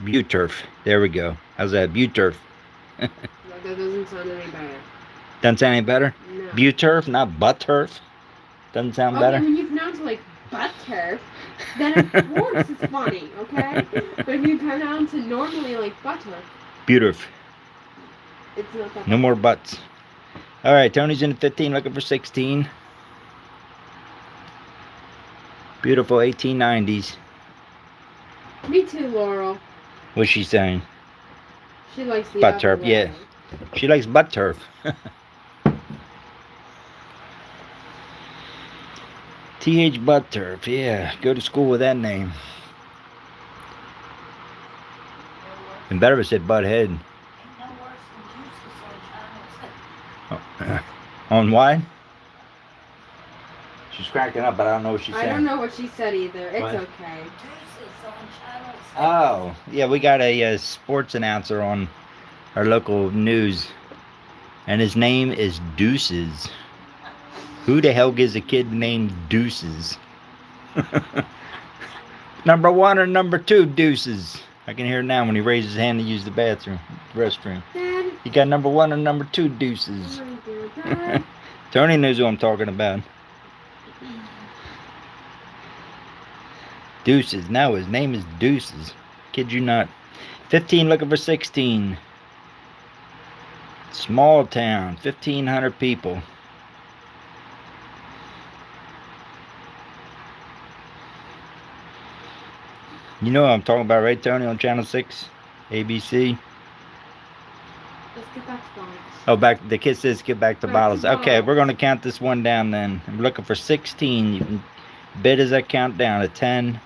Buturf. There we go. How's that? Buturf. That doesn't sound any better. Doesn't sound any better? No. Buturf, not butt turf. Doesn't sound better? Okay, when you pronounce it like butt turf, then of course it's funny, okay? But if you pronounce it normally like butter, Buturf. it's not that No bad. more butts. All right, Tony's in 15, looking for 16. Beautiful 1890s. Me too, Laurel. What's she saying? She likes the Butt other turf, way. yeah. She likes butt turf. TH Butt Turf, yeah. Go to school with that name. And better have said butt head. On what? She's cracking up, but I don't know what she's saying. I don't know what she said either. It's What? okay. Oh, yeah, we got a sports announcer on our local news, and his name is Deuces. Who the hell gives a kid named Deuces? Number 1 or number 2, Deuces. I can hear it now when he raises his hand to use the restroom. Dad, You got number 1 or number 2, Deuces. oh my dear Dad. Tony knows who I'm talking about. Deuces. No, his name is Deuces. Kid you not. 15 looking for 16. Small town. 1,500 people. You know what I'm talking about, right, Tony, on Channel 6? ABC? Let's get back to bottles. Oh, back. The kid says get back to Back to bottles. Okay, bottles. we're going to count this one down then. I'm looking for 16. You can bid as I count down to 10,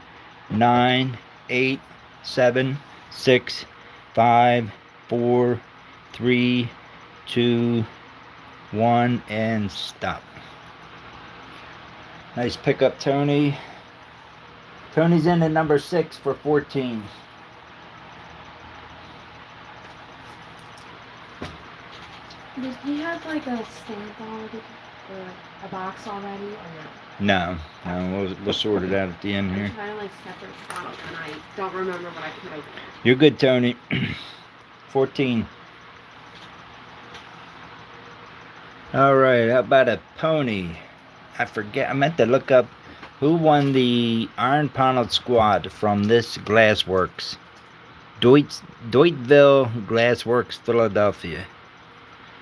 9, 8, 7, 6, 5, 4, 3, 2, 1, and stop. Nice pickup, Tony. Tony's in at number 6 for 14. Does he have like a stamp already or a box already or No, we'll sort it out at the end no? I'm here. trying to like separate bottles and I don't remember what I put over there. You're good, Tony. 14. All right, how about a pony? I forget. I meant to look up who won the Iron Panel squad from this Glassworks. Deutville Glassworks, Philadelphia.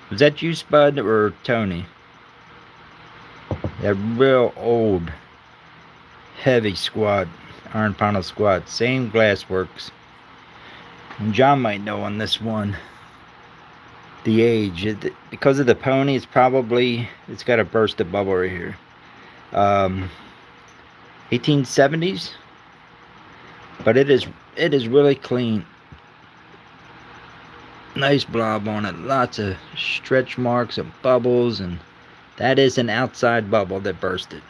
Was that you, Spud, or Tony? That real old, heavy squad. Iron Panel squad. Same Glassworks. And John might know on this one. The age. Because of the pony, it's got a bursted bubble right here. 1870s. But it is really clean. Nice blob on it. Lots of stretch marks and bubbles, and that is an outside bubble that bursted.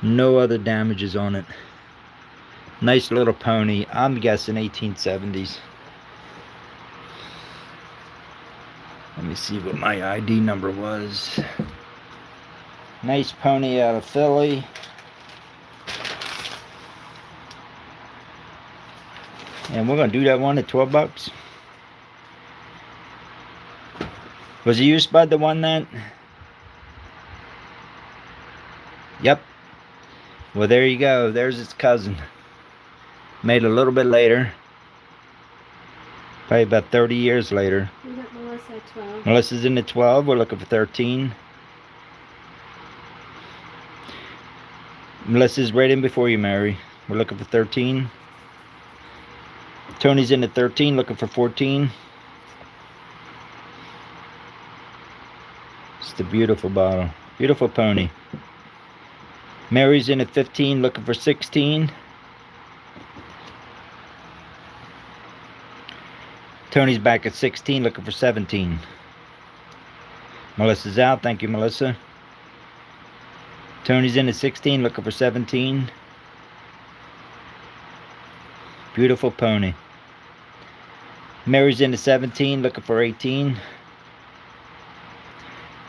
No other damages on it. Nice little pony. I'm guessing 1870s. Let me see what my ID number was. Nice pony out of Philly. And we're going to do that one at 12 bucks. Was it you, Spud, that won that? Yep. Well, there you go. There's its cousin. Made a little bit later. Probably about 30 years later. We got Melissa at 12. Melissa's in the 12. We're looking for 13. Melissa's right in before you, Mary. We're looking for 13. Tony's in at 13, looking for 14. It's the beautiful bottle. Beautiful pony. Mary's in at 15, looking for 16. Tony's back at 16, looking for 17. Melissa's out. Thank you, Melissa. Tony's in at 16, looking for 17. Beautiful pony. Mary's in at 17, looking for 18.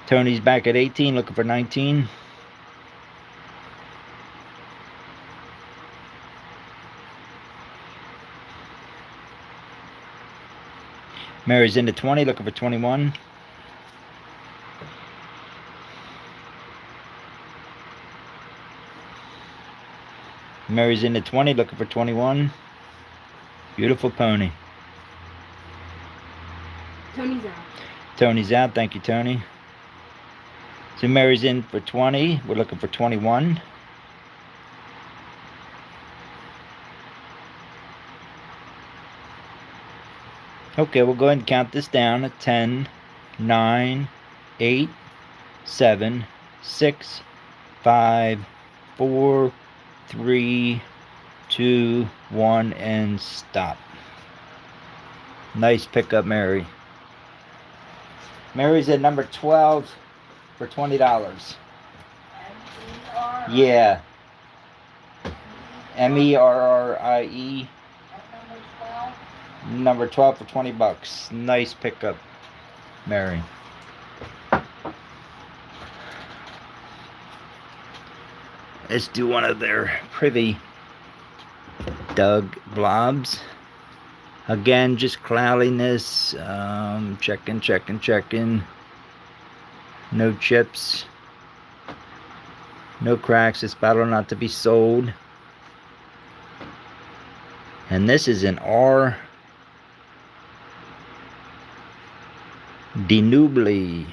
Tony's back at 18, looking for 19. Mary's into 20, looking for 21. Mary's into 20, looking for 21. Beautiful pony. Tony's out. Tony's out. Thank you, Tony. So Mary's in for 20. We're looking for 21. Okay, we'll go ahead and count this down at 10, 9, 8, 7, 6, 5, 4, 3, 2, 1, and stop. Nice pickup, Mary. Mary's at number 12 for $20. Yeah. MERRIE. Number 12 for $20. Nice pickup, Mary. Let's do one of their privy Doug blobs. Again, just cloudiness. Checking. No chips. No cracks. This battle not to be sold. And this is an R. Dinubile.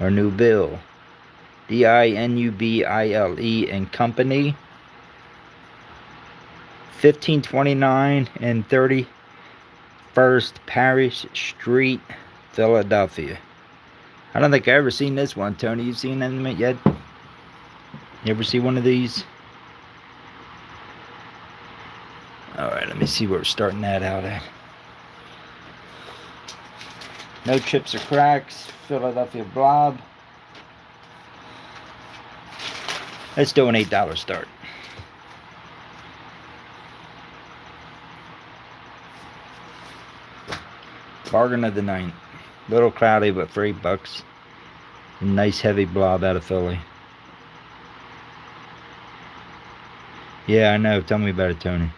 Or Nubile. DINUBILE and Company. 1529 and 31st Parish Street, Philadelphia. I don't think I ever seen this one. Tony, you seen them yet? You ever see one of these? Alright, let me see where we're starting that out at. No chips or cracks. Philadelphia blob. Let's do an $8 start. Bargain of the night. Little cloudy, but for $8. A nice heavy blob out of Philly. Yeah, I know. Tell me about it, Tony.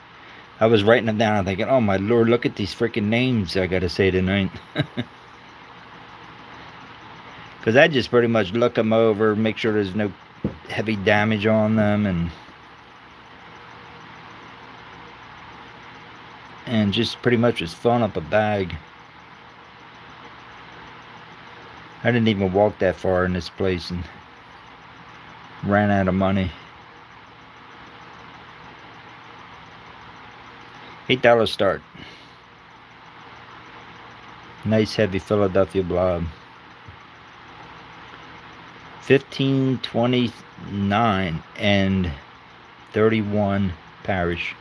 I was writing them down. I'm thinking, oh my lord, look at these freaking names I gotta say tonight. Because I just pretty much look them over, make sure there's no heavy damage on them, and just pretty much was filling up a bag. I didn't even walk that far in this place and ran out of money. $8 start. Nice heavy Philadelphia blob. 1529 and 31 Parish.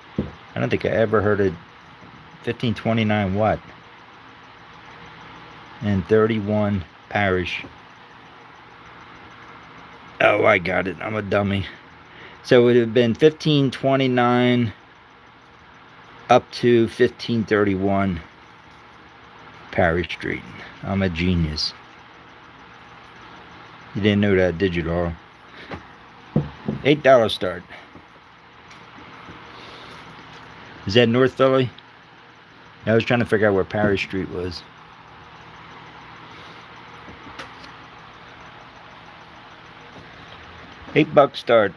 I don't think I ever heard of 1529 what? And 31 Parish. Oh, I got it. I'm a dummy. So it would have been 1529 up to 1531 Parish Street. I'm a genius. You didn't know that, did you, Laura? $8 start. Is that North Philly? I was trying to figure out where Parish Street was. $8 start.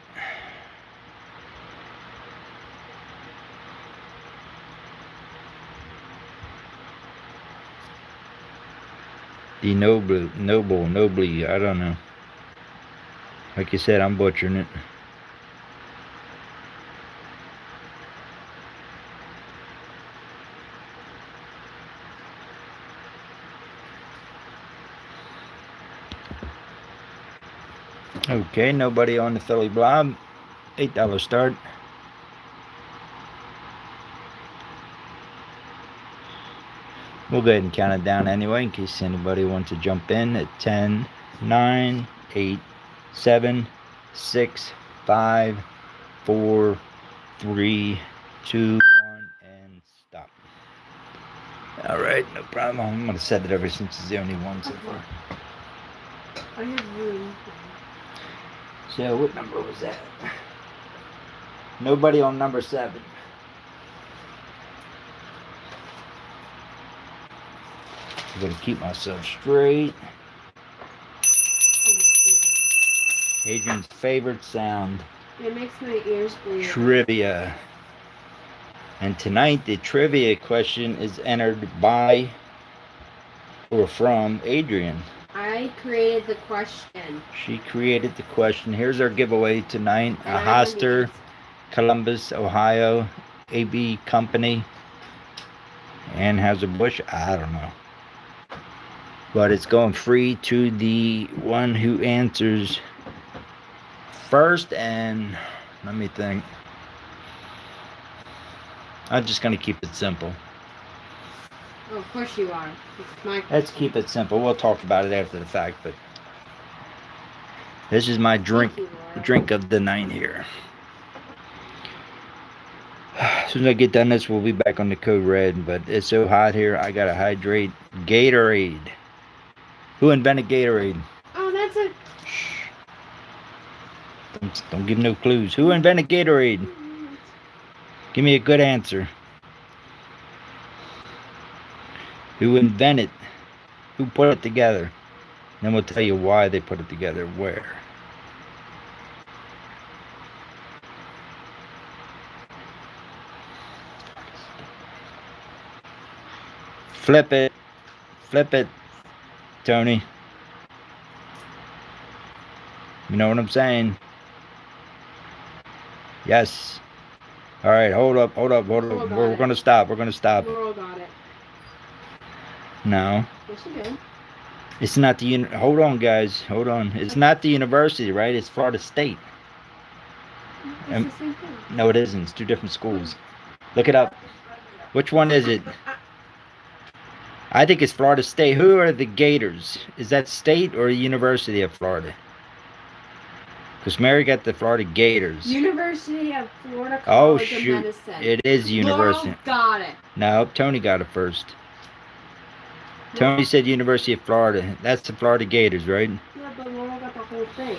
Nobly, I don't know. Like you said, I'm butchering it. Okay, nobody on the Philly blob. $8 start. We'll go ahead and count it down anyway in case anybody wants to jump in at 10, 9, 8, 7, 6, 5, 4, 3, 2, 1, and stop. Alright, no problem. I'm going to set it ever since it's the only one so far. I have room. So, what number was that? Nobody on number 7. I'm going to keep myself straight. Oh my God. Adrian's favorite sound. It makes my ears bleed. Trivia. And tonight the trivia question is entered by or from Adrian. I created the question. She created the question. Here's our giveaway tonight. And A I won Hoster, it. Columbus, Ohio, AB company. Anheuser-Busch, I don't know. But it's going free to the one who answers first. And let me think. I'm just going to keep it simple. Oh, of course you are. It's my Let's keep it simple. We'll talk about it after the fact, but this is my drink of the night here. As soon as I get done this, we'll be back on the code red, but it's so hot here, I gotta hydrate. Gatorade. Who invented Gatorade? Oh, that's a... Shh. Don't give no clues. Who invented Gatorade? Give me a good answer. Who invented? Who put it together? Then we'll tell you why they put it together. Where? Flip it. Flip it, Tony. You know what I'm saying? Yes. All right, hold up. We're going to stop. We're going to stop. Laurel got it. No. Yes, you did. It's not the... Hold on, guys. Hold on. It's not the university, right? It's Florida State. It's the same thing. No, it isn't. It's two different schools. Look it up. Which one is it? I think it's Florida State. Who are the Gators? Is that State or University of Florida? Because Mary got the Florida Gators. University of Florida College Oh, shoot. of Medicine. It is University. Laurel got it. No, Tony got it first. Tony said University of Florida. That's the Florida Gators, right? Yeah, but Laurel got the whole thing.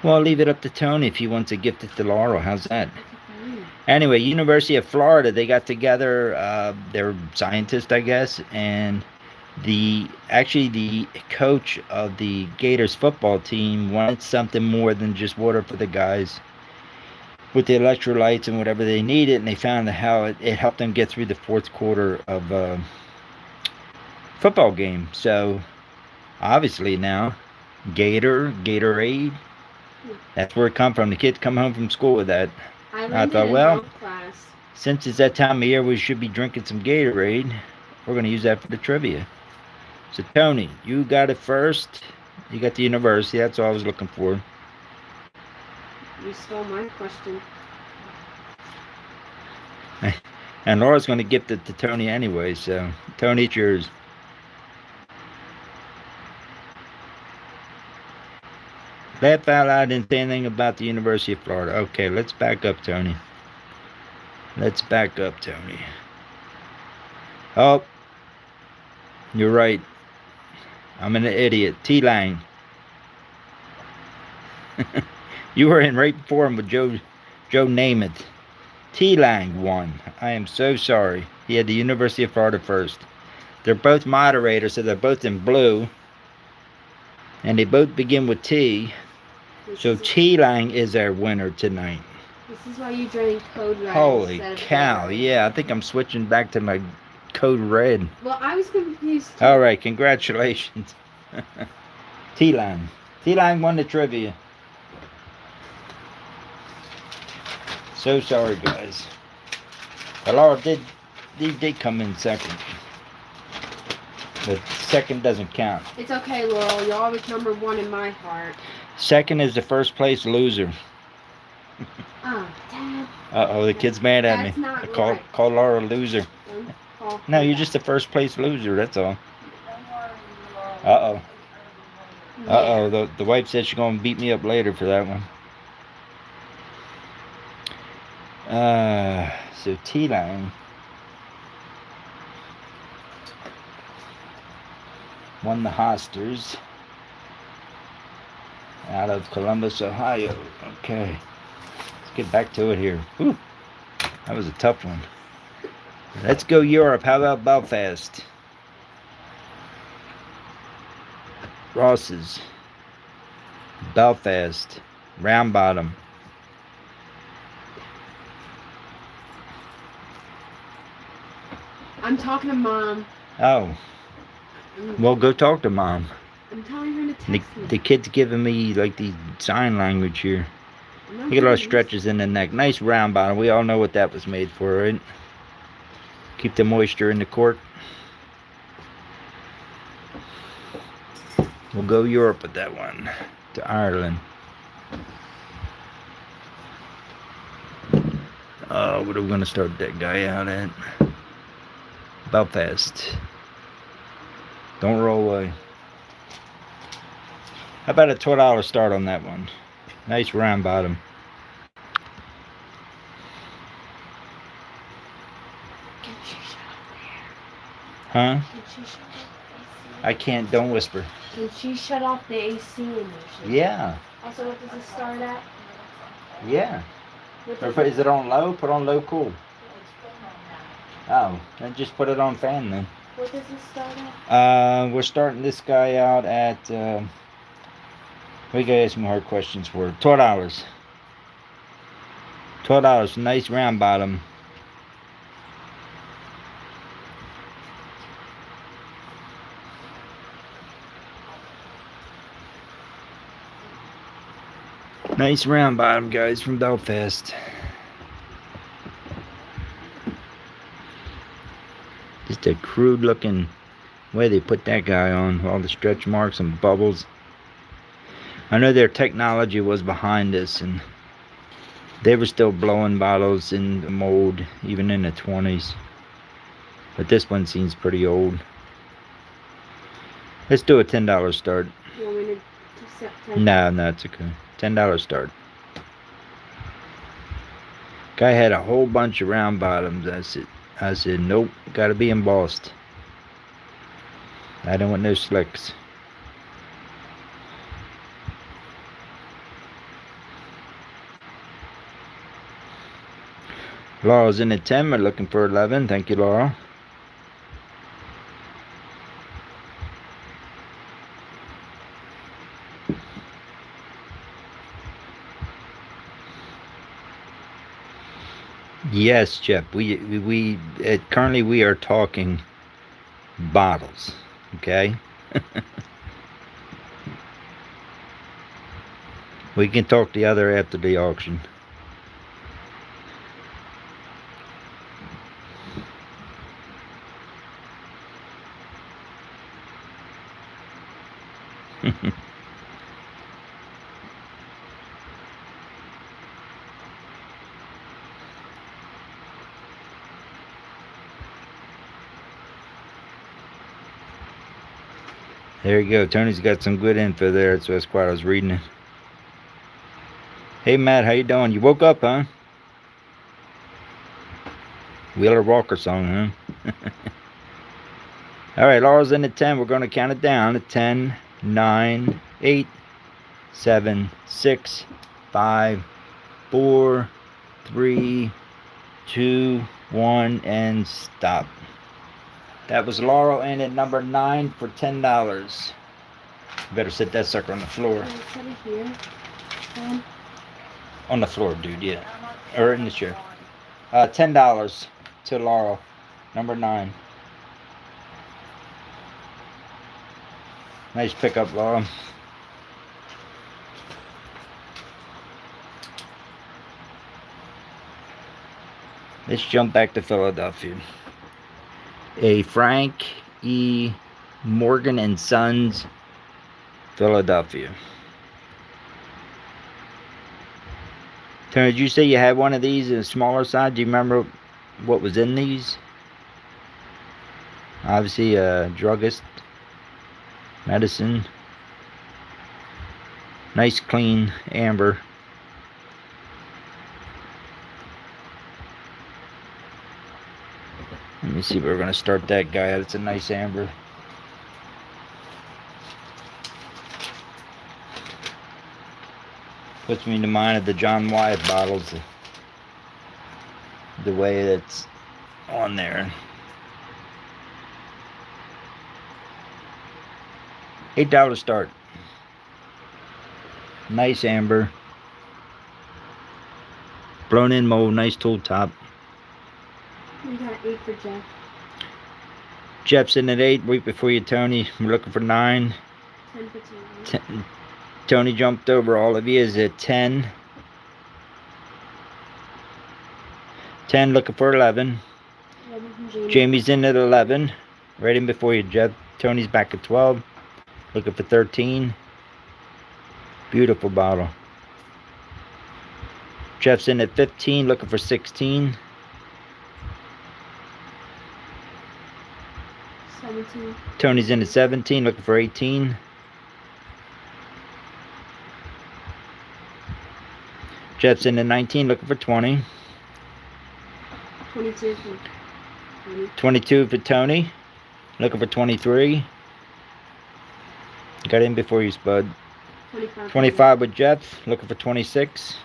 Well, I'll leave it up to Tony if he wants to gift it to Laurel. How's that? Anyway, University of Florida, they got together. They're scientists, I guess, and the coach of the Gators football team wanted something more than just water for the guys with the electrolytes and whatever they needed, and they found how it helped them get through the fourth quarter of a football game. So obviously now Gatorade, that's where it come from. The kids come home from school with that. I thought, well, since it's that time of year, we should be drinking some Gatorade. We're going to use that for the trivia. So, Tony, you got it first. You got the university. That's all I was looking for. You stole my question. And Laura's going to gift it to Tony anyway. So, Tony, it's yours. Laugh out loud, didn't say anything about the University of Florida. Okay, let's back up, Tony. Let's back up, Tony. Oh, you're right. I'm an idiot. T-Line. You were in right before him with Joe Namath. T-Line won. I am so sorry. He had the University of Florida first. They're both moderators, so they're both in blue. And they both begin with T. So T-Line is our winner tonight. This is why you drank Code Red. Holy cow. Yeah, I think I'm switching back to my Code Red. Well, I was confused too. All right, congratulations. T-Line. T-Line won the trivia. So sorry, guys. But Laura did come in second. But second doesn't count. It's okay, Laurel. You're always number one in my heart. Second is the first place loser. Oh, Dad. Uh-oh, the kid's mad at That's me. not I right. call Laura a loser. Don't call No, her you're that. just the first place loser, that's all. Uh-oh. Yeah. Uh-oh, the wife said she's going to beat me up later for that one. So T-Line won the Hosters out of Columbus, Ohio. Okay, let's get back to it here. Whew, that was a tough one. Let's go Europe. How about Belfast? Ross's. Belfast. Round bottom. I'm talking to Mom. Oh. Well, go talk to Mom. I'm telling her to text me. The kid's giving me like the sign language here. I'm not You get a lot of doing stretches in the neck. Nice round bottom. We all know what that was made for, right? Keep the moisture in the cork. We'll go Europe with that one. To Ireland. What are we going to start that guy out at? Belfast. Don't roll away. How about a $12 start on that one? Nice round bottom. Can she shut off the Huh? air? Can she shut off the AC? I can't. Don't whisper. Can she shut off the AC in there? Yeah. Also, what does it start at? Yeah. What Or does is it on low? Put on low cool. Oh, then just put it on fan then. What does it start at? We're starting this guy out at. We gotta ask some hard questions for $12. $12. Nice round bottom. Nice round bottom, guys, from Belfast. Just a crude looking way they put that guy on. All the stretch marks and bubbles. I know their technology was behind this, and they were still blowing bottles in the mold, even in the 20s. But this one seems pretty old. Let's do a $10 start. You want me to set 10? No, it's okay. $10 start. Guy had a whole bunch of round bottoms. I said, nope, gotta be embossed. I don't want no slicks. Laura's in at 10. We're looking for 11. Thank you, Laura. Yes, Jeff. We currently we are talking bottles. Okay. We can talk the other after the auction. There you go. Tony's got some good info there. That's why I was reading it. Hey, Matt, how you doing? You woke up, huh? Wheeler Walker song, huh? All right, Laura's in at 10. We're going to count it down at 10, 9, 8, 7, 6, 5, 4, 3, 2, 1, and stop. That was Laura in at number 9 for $10. Better set that sucker on the floor. Set it here. On the floor, dude, yeah. Or in the chair. $10 to Laura, number 9. Nice pickup, Laura. Let's jump back to Philadelphia. A Frank E. Morgan and Sons, Philadelphia. Tony, did you say you had one of these in a smaller size? Do you remember what was in these? Obviously, a druggist, medicine, nice clean amber. Let me see if we're going to start that guy out. It's a nice amber. Puts me in the mind of the John Wyatt bottles. The way that's on there. $8 start. Nice amber. Blown in mold, nice tool top. We got 8 for Jeff. Jeff's in at 8, right before you, Tony. We're looking for 9. 10 for Tony. Tony jumped over all of you, is at 10. 10, looking for 11. 11 from Jamie. Jamie's in at 11. Right in before you, Jeff. Tony's back at 12. Looking for 13. Beautiful bottle. Jeff's in at 15, looking for 16. 17. Tony's in at 17, looking for 18. Jeff's in at 19, looking for 20. 22 for Tony. 22 for Tony, looking for 23. Got in before you, Spud. 25. 25 with Jeff, looking for 26.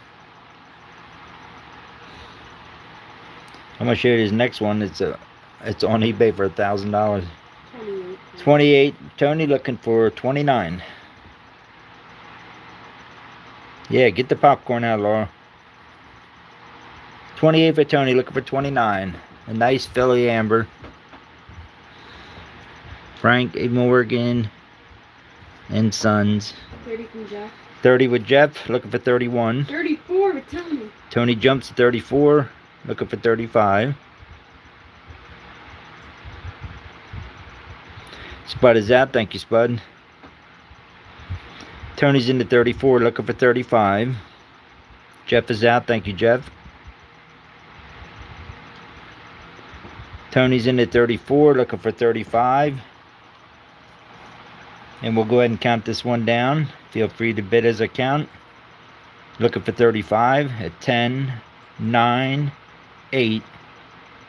I'm gonna show you this next one. It's on eBay for $1,000. 28. 28. Tony looking for 29. Yeah, get the popcorn out, Laura. 28 for Tony, looking for 29. A nice Philly amber. Frank A. Morgan and Sons. 30 from Jeff. 30 with Jeff, looking for 31. 34 with Tony. Tony jumps to 34, looking for 35. Spud is out, thank you, Spud. Tony's into 34, looking for 35. Jeff is out, thank you, Jeff. Tony's in at 34, looking for 35. And we'll go ahead and count this one down. Feel free to bid as I count. Looking for 35 at 10, 9, 8,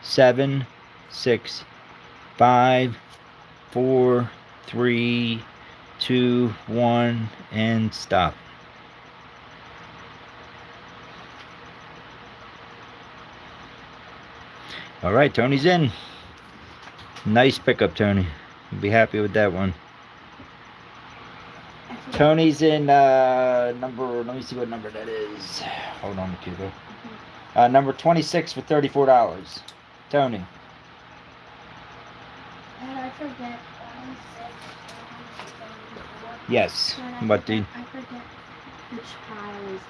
7, 6, 5, 4, 3, 2, 1, and stop. All right, Tony's in. Nice pickup, Tony. You'll be happy with that one. Tony's in number, let me see what number that is. Hold on, Cuba. Number 26 for $34. Tony. And I forget. Yes. And What, dude? I forget which pile is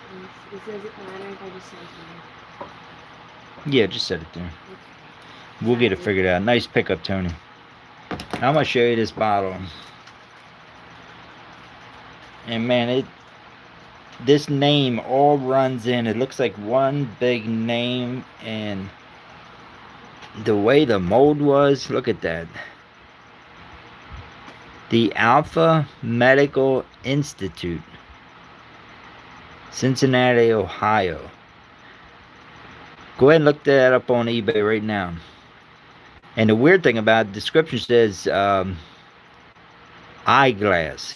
this. Does it matter if I just say it? Yeah, just set it there. We'll get it figured out. Nice pickup, Tony. Now I'm going to show you this bottle. And man, this name all runs in. It looks like one big name, and the way the mold was, look at that. The Alpha Medical Institute, Cincinnati, Ohio. Go ahead and look that up on eBay right now. And the weird thing about it, the description says eyeglass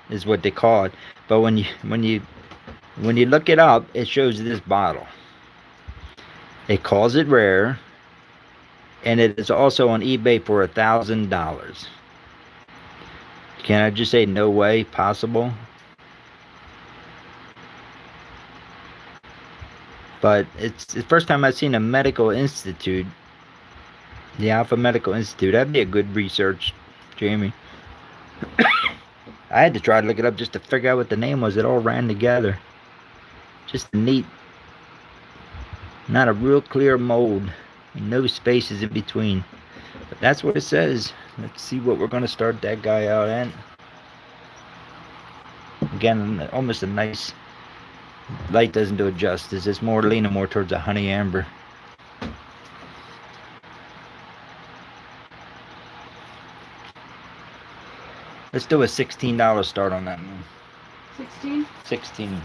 is what they call it. But when you look it up, it shows this bottle. It calls it rare, and it is also on eBay for $1,000. Can I just say no way possible? But it's the first time I've seen a medical institute, the Alpha Medical Institute. That'd be a good research, Jamie. I had to try to look it up just to figure out what the name was. It all ran together. Just neat. Not a real clear mold. No spaces in between. But that's what it says. Let's see what we're going to start that guy out at. Again, almost a nice... Light doesn't do it justice. It's more leaning more towards a honey amber. Let's do a $16 start on that one. 16? 16.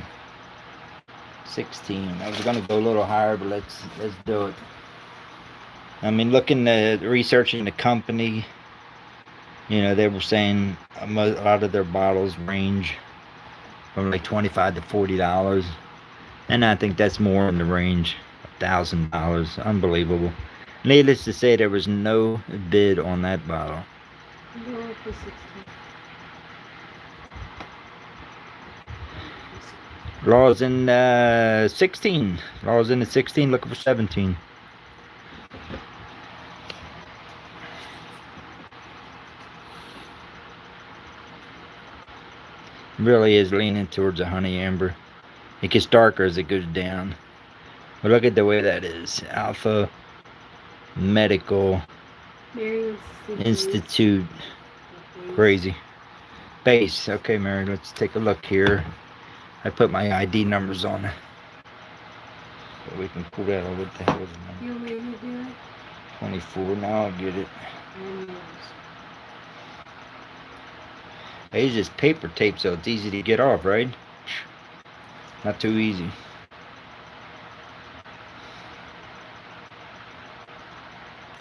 16. I was gonna go a little higher, but let's do it. I mean, looking at researching the company, you know, they were saying a lot of their bottles range from like $25 to $40, and I think that's more in the range. $1,000, unbelievable. Needless to say, there was no bid on that bottle. Go for 16. Law's in 16. Law's in at 16, looking for 17. Really is leaning towards a honey amber. It gets darker as it goes down. But look at the way that is. Alpha Medical Mary wants to see Institute. base. Crazy. Base. Okay, Mary, let's take a look here. I put my ID numbers on. So we can pull that out. What the hell is it? You want me to do it? 24. Now I'll get it. I know. I use this paper tape so it's easy to get off, right? Not too easy.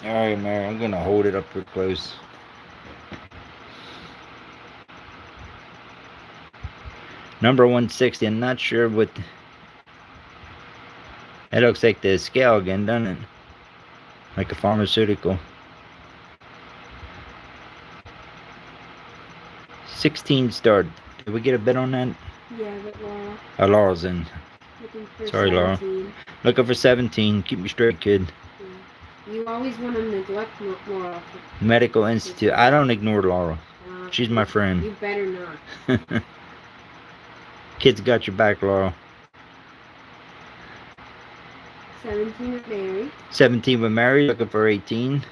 Alright, Mary, I'm gonna hold it up real close. Number 160. I'm not sure what. That looks like the scale again, doesn't it? Like a pharmaceutical. 16 start. Did we get a bid on that? Yeah, but Laura. Oh, Laura's in. Looking for Sorry, Laura. 17. Looking for 17. Keep me straight, kid. Yeah. You always want to neglect Laura. Medical Institute. I don't ignore Laura. Uh, She's my friend. You better not. Kids got your back, Laura. 17 with Mary. 17 with Mary. Looking for 18.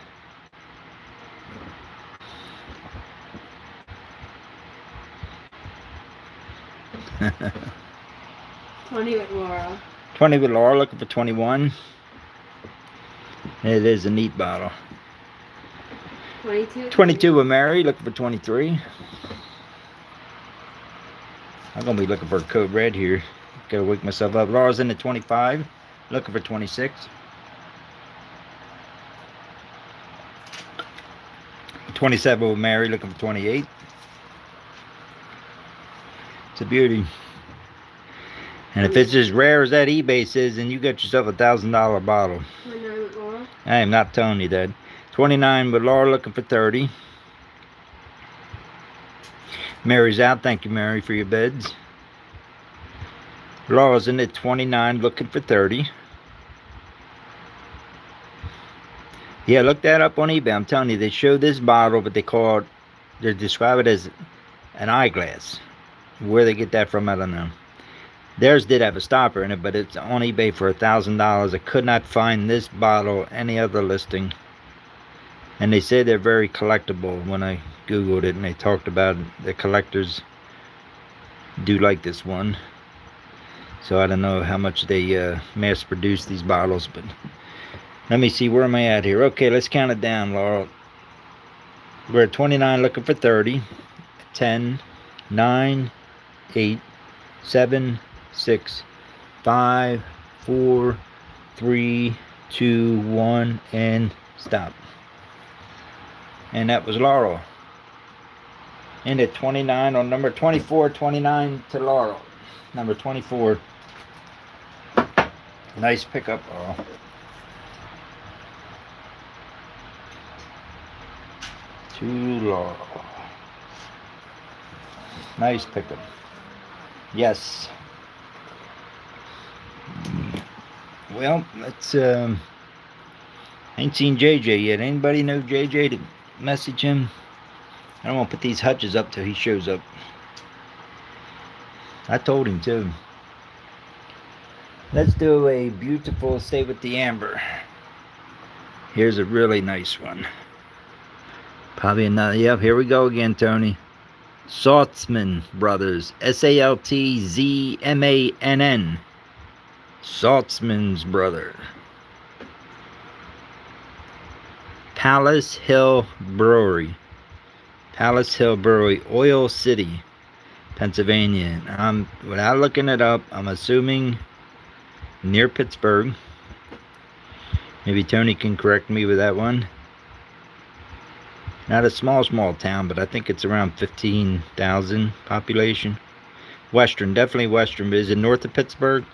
Twenty with Laura. 20 with Laura. Looking for 21. It is a neat bottle. 22. 22 with Mary. Looking for 23. I'm gonna be looking for a code red here. Gotta wake myself up. Laura's in at 25. Looking for 26. 27 with Mary. Looking for 28. It's a beauty. And if it's as rare as that eBay says, then you got yourself a $1,000 bottle. 29 with Laura. I am not telling you that. 29 with Laura. Looking for 30. Mary's out. Thank you, Mary, for your bids. Laura's in at 29, looking for 30. Yeah, look that up on eBay. I'm telling you, they show this bottle, but they describe it as an eyeglass. Where they get that from, I don't know. Theirs did have a stopper in it, but it's on eBay for $1,000. I could not find this bottle any other listing. And they say they're very collectible when I Googled it, and they talked about the collectors do like this one. So I don't know how much they mass produce these bottles, but let me see, where am I at here? Okay, let's count it down, Laura. We're at 29, looking for 30. 10, 9, 8, 7, 6, 5, 4, 3, 2, 1, and stop. And that was Laurel. And at 29 on number 24, 29 to Laurel. Number 24. Nice pickup, Laurel. To Laurel. Nice pickup. Yes. Well, let's ain't seen JJ yet. Anybody know JJ to message him? I don't want to put these hutches up till he shows up. I told him too. Let's do a beautiful Stay with the Amber. Here's a really nice one. Probably another. Yep, here we go again, Tony. Saltzman Brothers. Saltzmann. Saltzman's brother. Palace Hill Brewery. Palace Hill Brewery, Oil City, Pennsylvania. Without looking it up, I'm assuming near Pittsburgh. Maybe Tony can correct me with that one. Not a small town, but I think it's around 15,000 population. Western, definitely western. But is it north of Pittsburgh?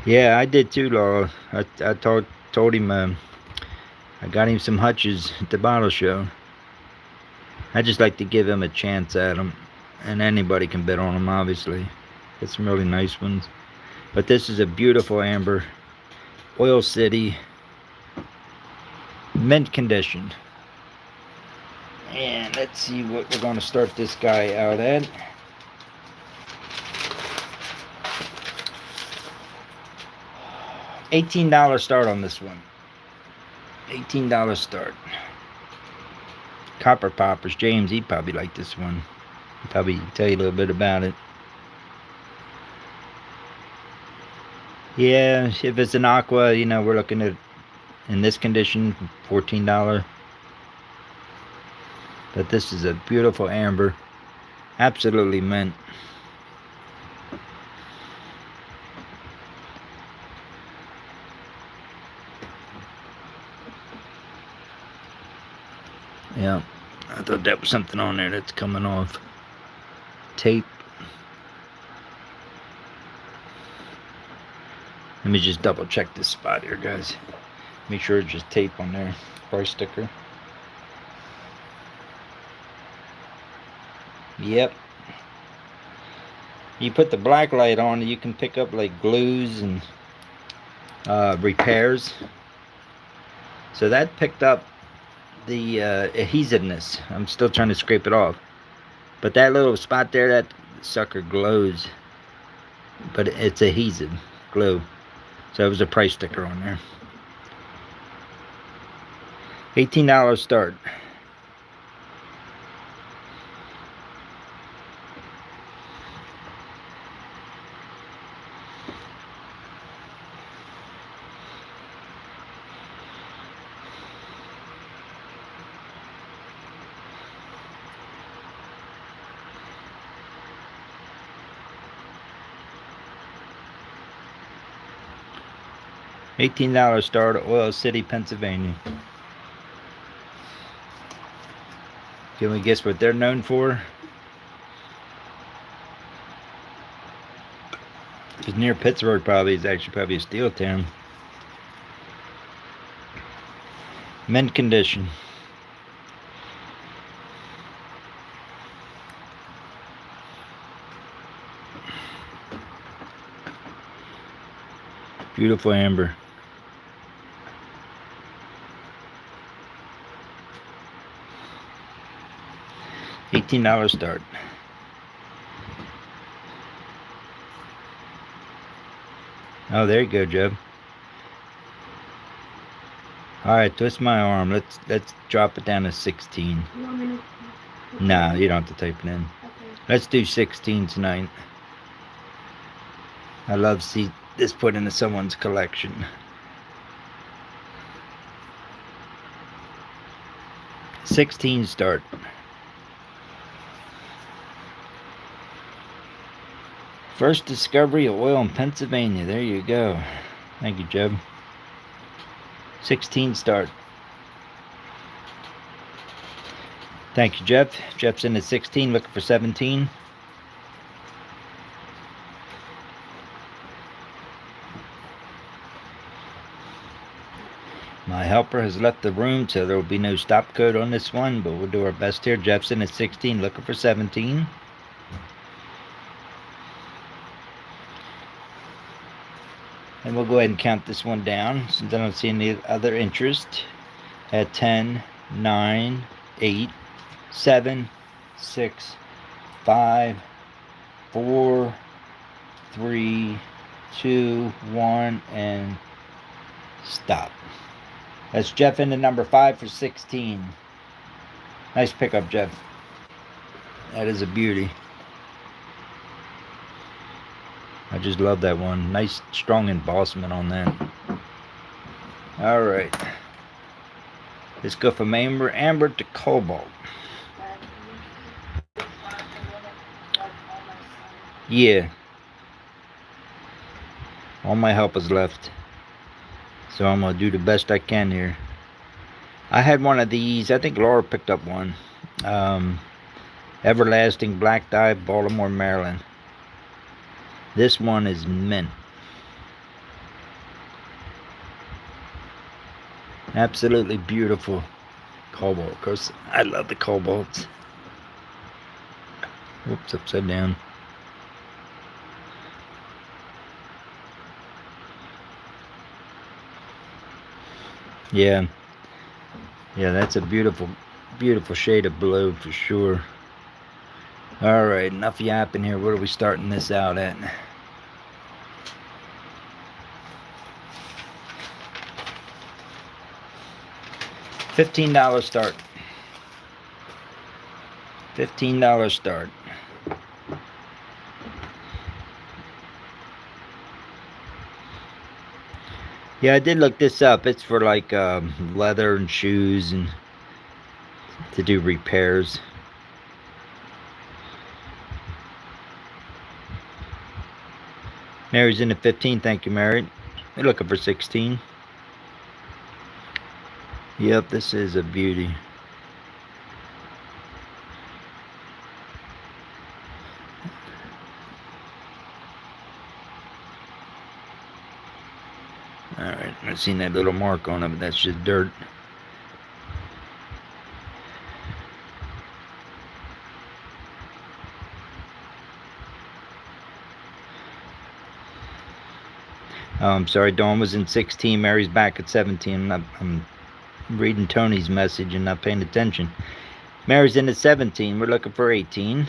Yeah, I did too, Laura. I told him I got him some hutches at the bottle show. I just like to give him a chance at them, and anybody can bid on them, obviously. Got some really nice ones. But this is a beautiful amber, Oil City, mint condition. And let's see what we're going to start this guy out at. $18 start on this one. $18 start. Copper Poppers. James, he'd probably like this one. He'd probably tell you a little bit about it. Yeah, if it's an aqua, you know, we're looking at, in this condition, $14. But this is a beautiful amber. Absolutely mint. Yeah, I thought that was something on there that's coming off. Tape. Let me just double check this spot here, guys. Make sure it's just tape on there. Price sticker. Yep. You put the black light on, you can pick up like glues and repairs. So that picked up the adhesiveness. I'm still trying to scrape it off. But that little spot there, that sucker glows. But it's adhesive glue. So it was a price sticker on there. $18 start. $18 start at Oil City, Pennsylvania. Can we guess what they're known for? It's near Pittsburgh, probably. It's actually probably a steel town. Mint condition. Beautiful amber. $18 start. Oh, there you go, Jeb. All right, twist my arm. Let's drop it down to 16. You want me to? Nah, you don't have to type it in. Okay. Let's do 16 tonight. I love to see this put into someone's collection. 16 start. First discovery of oil in Pennsylvania. There you go. Thank you, Jeb. 16 start. Thank you, Jeff. Jeff's in at 16, looking for 17. My helper has left the room, so there will be no stop code on this one, but we'll do our best here. Jeff's in at 16, looking for 17. And we'll go ahead and count this one down since I don't see any other interest. At 10, 9, 8, 7, 6, 5, 4, 3, 2, 1, and stop. That's Jeff into number 5 for 16. Nice pickup, Jeff. That is a beauty. I just love that one. Nice, strong embossment on that. All right. Let's go from amber to cobalt. Yeah. All my help is left. So I'm going to do the best I can here. I had one of these. I think Laura picked up one. Everlasting Black Dye, Baltimore, Maryland. This one is mint. Absolutely beautiful cobalt. Of course, I love the cobalts. Whoops, upside down. Yeah, yeah, that's a beautiful, beautiful shade of blue for sure. All right, enough yapping here. What are we starting this out at? $15 start. $15 start. Yeah, I did look this up. It's for like leather and shoes and to do repairs. Mary's in at 15. Thank you, Mary. We're looking for 16. Yep, this is a beauty. Alright, I've seen that little mark on it, but that's just dirt. Oh, I'm sorry, Dawn was in 16. Mary's back at 17. I'm reading Tony's message and not paying attention. Mary's in at 17. We're looking for 18.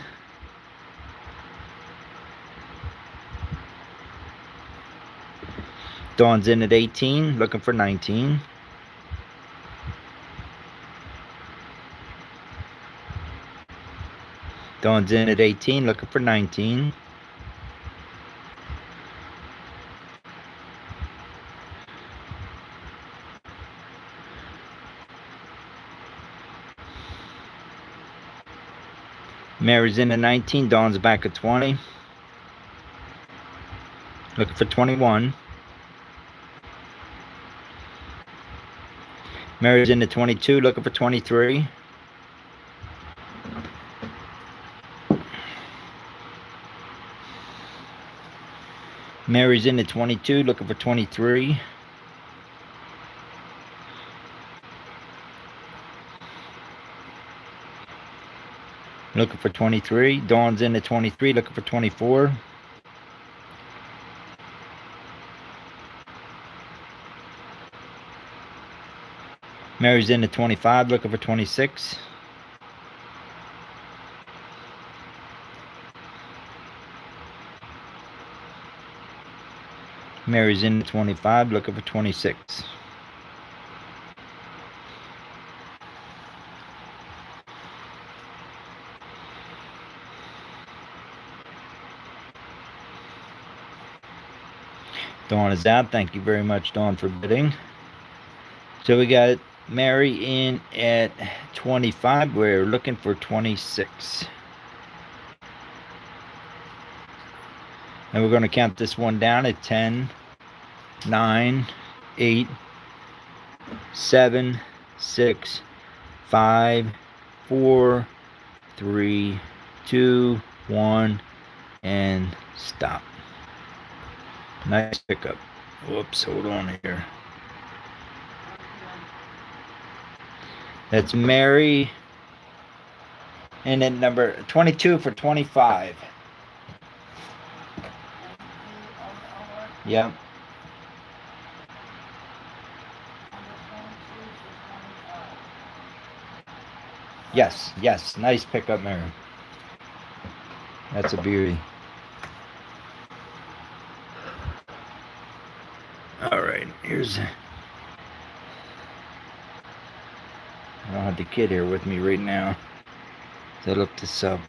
Dawn's in at 18. Looking for 19. Dawn's in at 18. Looking for 19. Mary's in at 19. Dawn's back at 20. Looking for 21. Mary's in at 22. Looking for 23. Mary's in at 22. Looking for 23. Looking for 23. Dawn's in at 23. Looking for 24. Mary's in at 25. Looking for 26. Mary's in at 25. Looking for 26. Dawn is out. Thank you very much, Dawn, for bidding. So we got Mary in at 25. We're looking for 26. And we're going to count this one down at 10, 9, 8, 7, 6, 5, 4, 3, 2, 1, and stop. Nice pickup. Whoops, hold on here. That's Mary. And then number 22 for 25. Yep. Yes, yes. Nice pickup, Mary. That's a beauty. All right, here's... I don't have the kid here with me right now. So I looked this up.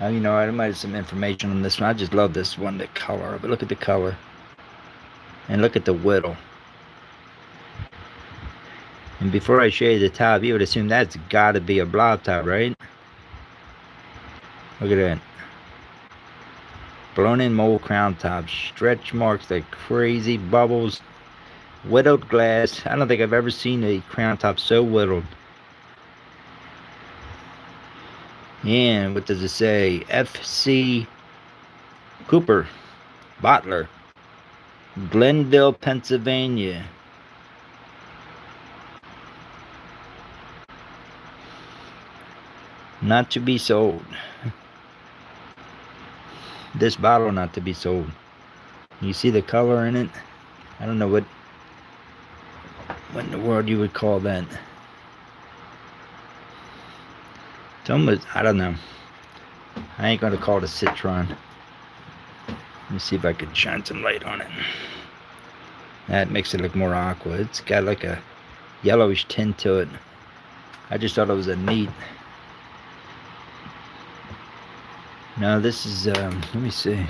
You know, I might have some information on this one. I just love this one, the color. But look at the color. And look at the whittle. And before I show you the top, you would assume that's got to be a blob top, right? Look at that. Blown in mold crown top. Stretch marks like crazy. Bubbles. Whittled glass. I don't think I've ever seen a crown top so whittled. And what does it say? F.C. Cooper, Bottler, Glenville, Pennsylvania. Not to be sold. This bottle not to be sold. You see the color in it? I don't know what in the world you would call that. It's almost, I don't know. I ain't gonna call it a citron. Let me see if I can shine some light on it. That makes it look more aqua. It's got like a yellowish tint to it. I just thought it was a neat. Now this is, let me see.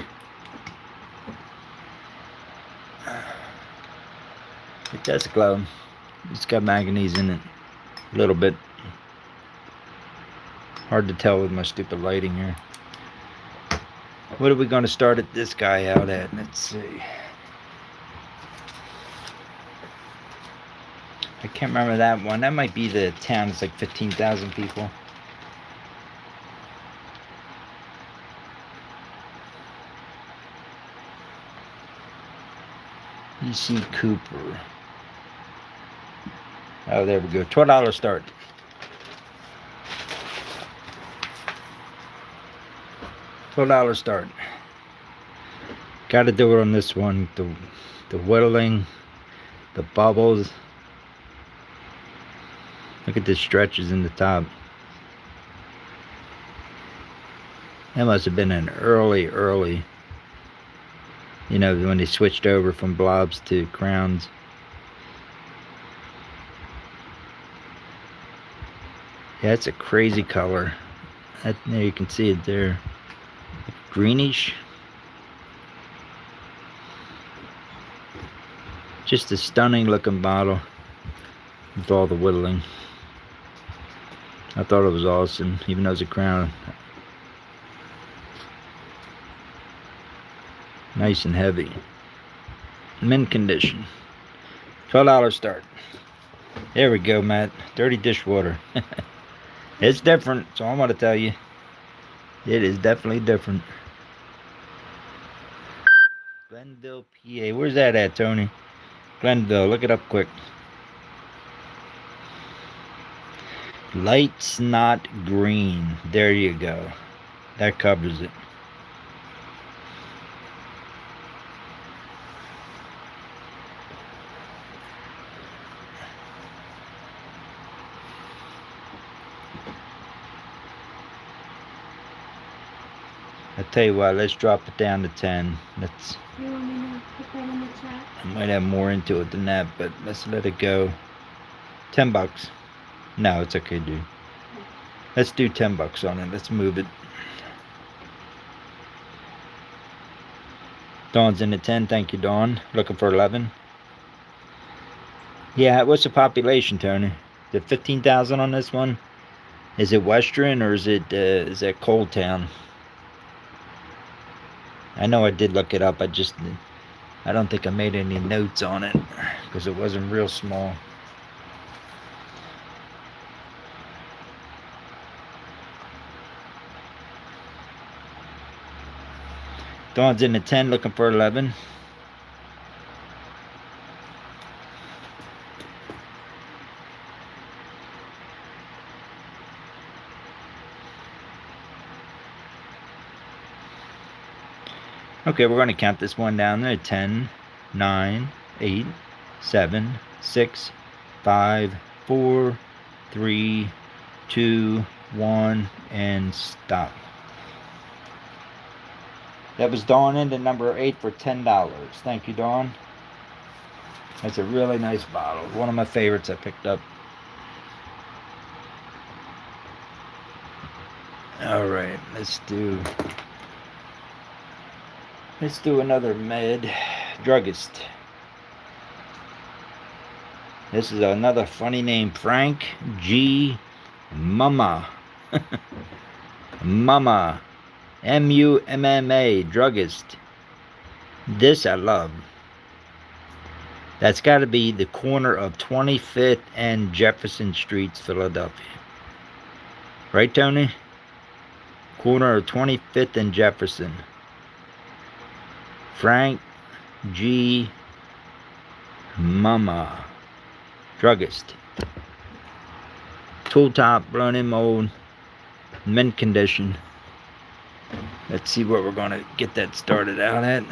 It does glow. It's got manganese in it. A little bit. Hard to tell with my stupid lighting here. What are we going to start this guy out at? Let's see. I can't remember that one. That might be the town. It's like 15,000 people. E.C. Cooper. Oh, there we go. $12 start. $12 start. Got to do it on this one. The whittling, the bubbles. Look at the stretches in the top. That must have been an early, you know, when they switched over from blobs to crowns. Yeah, it's a crazy color. There you can see it there. Greenish. Just a stunning looking bottle with all the whittling. I thought it was awesome, even though it's a crown. Nice and heavy. Mint condition. $12 start. There we go, Matt. Dirty dishwater. It's different, so I want to tell you. It is definitely different. Glenville, PA. Where's that at, Tony? Glenville. Look it up quick. Light snot green. There you go. That covers it. I tell you what, let's drop it down to 10. Let's. You want me to put that in the chat? I might have more into it than that, but let's let it go. $10. No, it's okay, dude. Let's do $10 on it. Let's move it. Dawn's in at 10. Thank you, Dawn. Looking for 11. Yeah, what's the population, Tony? Is it 15,000 on this one? Is it Western or is that Cold Town? I know I did look it up. I don't think I made any notes on it because it wasn't real small. Dawn's in the 10, looking for 11. Okay, we're going to count this one down there. 10, 9, 8, 7, 6, 5, 4, 3, 2, 1, and stop. That was Dawn into number 8 for $10. Thank you, Dawn. That's a really nice bottle. One of my favorites I picked up. All right, let's do another med druggist. This is another funny name, Frank G. Mumma. Mumma. M-U-M-M-A, druggist. This I love. That's got to be the corner of 25th and Jefferson Streets, Philadelphia. Right, Tony? Corner of 25th and Jefferson. Frank G. Mumma, druggist. Tool top, blown in mold. mint condition. Let's see what we're going to get that started out at.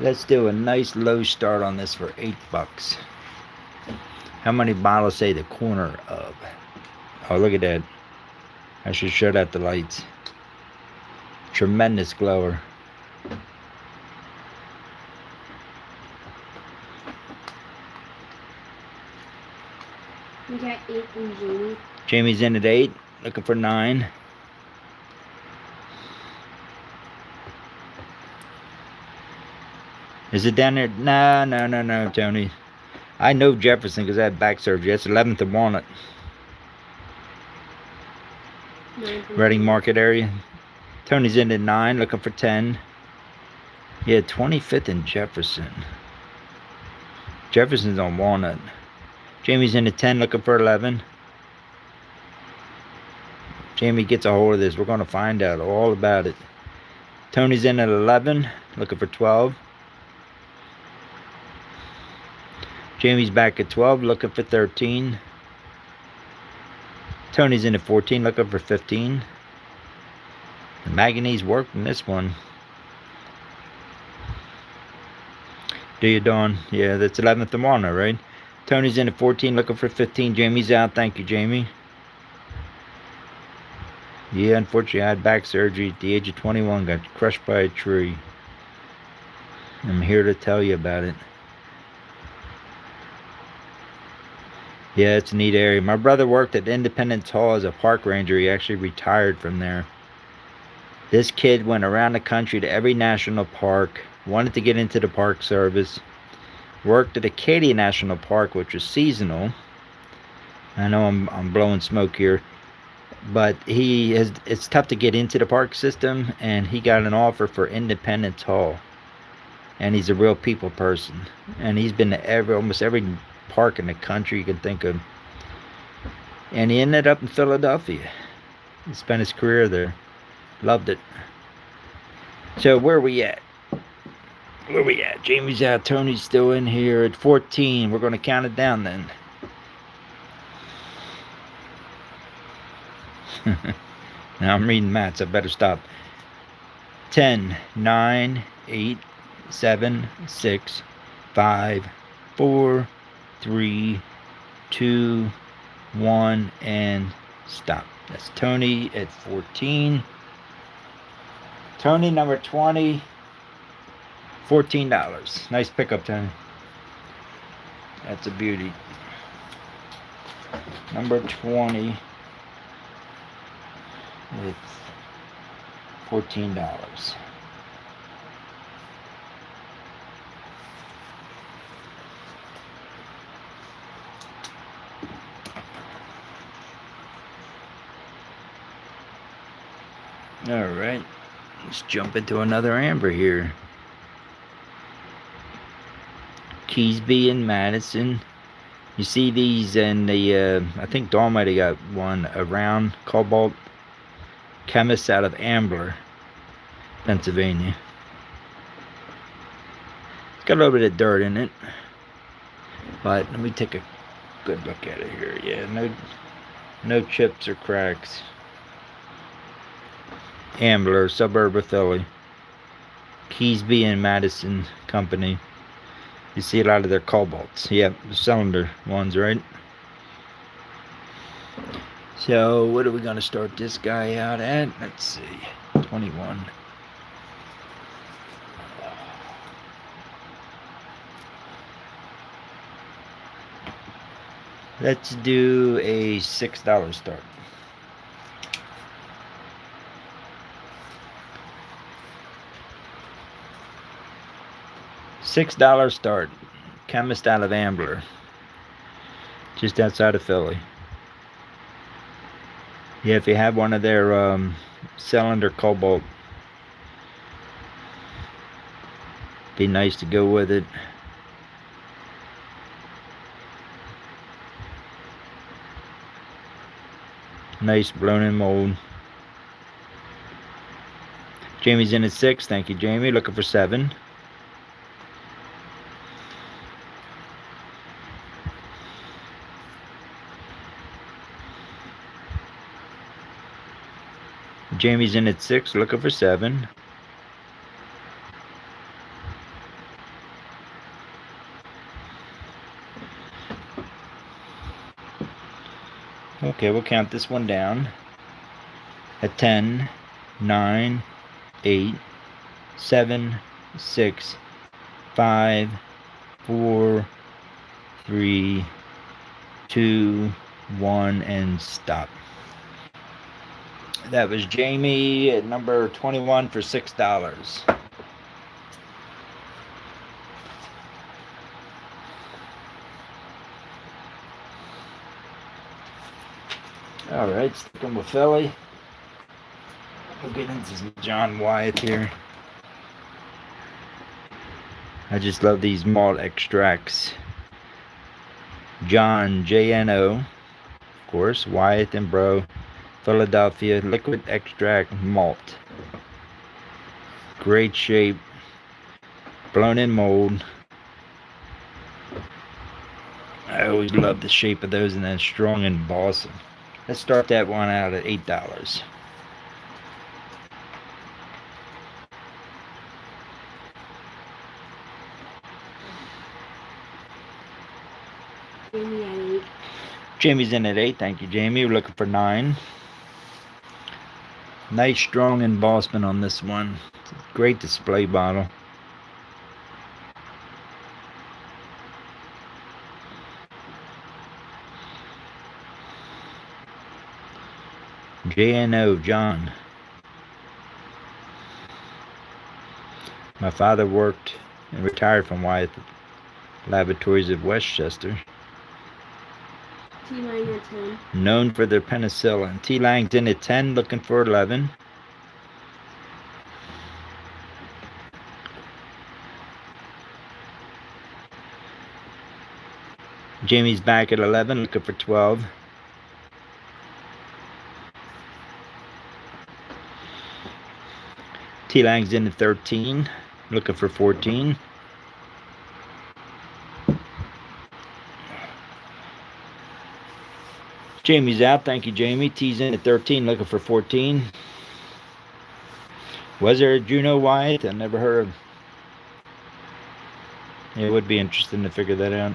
Let's do a nice low start on this for $8. How many bottles say the corner of? Oh, look at that. I should shut out the lights. Tremendous glower. We got 8 from Jamie. Jamie's in at 8, looking for 9. Is it down there? No, Tony. I know Jefferson because I had back surgery. That's 11th and Walnut. 9 from Reading Jamie. Market area. Tony's in at 9, looking for 10. Yeah, 25th and Jefferson. Jefferson's on Walnut. Jamie's in at 10, looking for 11. Jamie gets a hold of this. We're going to find out all about it. Tony's in at 11, looking for 12. Jamie's back at 12, looking for 13. Tony's in at 14, looking for 15. The manganese worked in this one. Do you, Dawn? Yeah, that's 11th and Walnut, right? Tony's in at 14, looking for 15. Jamie's out. Thank you, Jamie. Yeah, unfortunately, I had back surgery at the age of 21. Got crushed by a tree. I'm here to tell you about it. Yeah, it's a neat area. My brother worked at Independence Hall as a park ranger. He actually retired from there. This kid went around the country to every national park, wanted to get into the park service, worked at Acadia National Park, which was seasonal. I know I'm blowing smoke here, but it's tough to get into the park system, and he got an offer for Independence Hall. And he's a real people person. And he's been to almost every park in the country you can think of. And he ended up in Philadelphia. He spent his career there. Loved it. So where we at? Where we at? Jamie's out. Tony's still in here at 14. We're going to count it down then. Now I'm reading maths. I better stop. 10, 9, 8, 7, 6, 5, 4, 3, 2, 1, and stop. That's Tony at 14. Tony number 20, $14. Nice pickup, Tony. That's a beauty. Number 20. It's $14. All right, let's jump into another amber here. Keysby and Madison. You see these in the, I think Dawn might have got one, around Cobalt Chemist out of Ambler, Pennsylvania. It's got a little bit of dirt in it, but let me take a good look at it here. Yeah, no chips or cracks. Ambler, suburb of Philly. Keysby and Madison Company. You see a lot of their cobalts. Yep, the cylinder ones, right? So, what are we going to start this guy out at? Let's see. 21. Let's do a $6 start. $6 start. Chemist out of Ambler, just outside of Philly. Yeah, if you have one of their cylinder cobalt, be nice to go with it. Nice blown in mold. Jamie's in at 6. Thank you, Jamie. Looking for 7. Jamie's in at 6, looking for 7. Okay, we'll count this one down. At 10, 9, 8, 7, 6, 5, 4, 3, 2, 1, and stop. That was Jamie at number 21 for $6. All right, sticking with Philly. We'll get into some John Wyatt here. I just love these malt extracts. John, J-N-O, of course, Wyatt and Bro, Philadelphia, liquid extract malt. Great shape, blown in mold. I always love the shape of those, and then strong and balsam. Let's start that one out at $8. Jamie at 8. Jamie's in at 8. Thank you, Jamie. We're looking for 9. Nice strong embossment on this one. Great display bottle. J-N-O, John. My father worked and retired from Wyatt Laboratories of Westchester. T-Lang at 10. Known for their penicillin. T-Lang's in at 10, looking for 11. Jamie's back at 11, looking for 12. T-Lang's in at 13, looking for 14. Jamie's out, thank you, Jamie. T's in at 13, looking for 14. Was there a Juno Wyatt? I never heard of. It would be interesting to figure that out.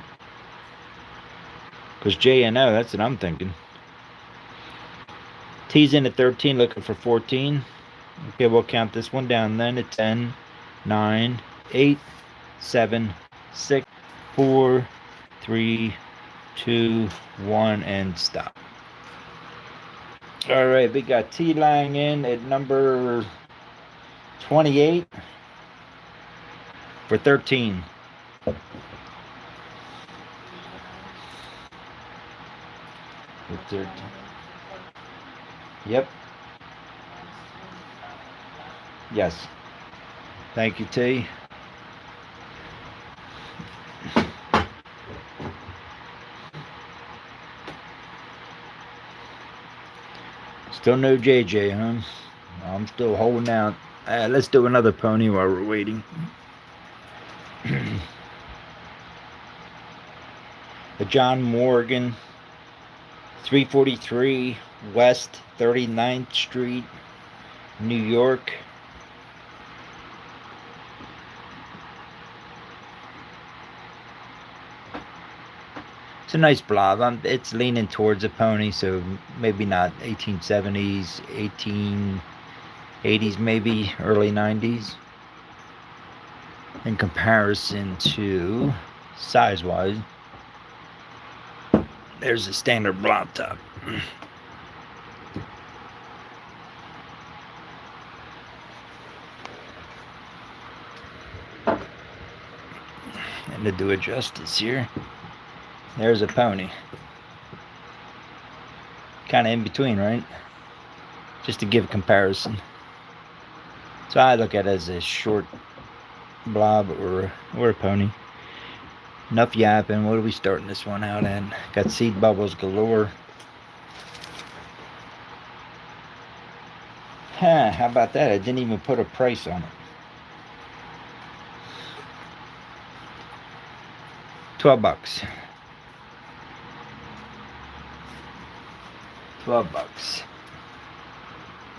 Because J&O, that's what I'm thinking. T's in at 13, looking for 14. Okay, we'll count this one down then at 10, 9, 8, 7, 6, 4, 3, 2, 1, and stop. All right, we got T-Lang in at number 28 for 13. For 13. Yep. Yes. Thank you, T. Still no JJ, huh? I'm still holding out. Let's do another pony while we're waiting. The John Morgan, 343 West 39th Street, New York. It's a nice blob. It's leaning towards a pony, so maybe not 1870s, 1880s, maybe early 90s. In comparison to size-wise, there's a standard blob top. And to do it justice here, there's a pony. Kind of in between, right? Just to give a comparison. So I look at it as a short blob or a pony. Enough yapping. What are we starting this one out at? Got seed bubbles galore. Huh, how about that? I didn't even put a price on it. $12. $12.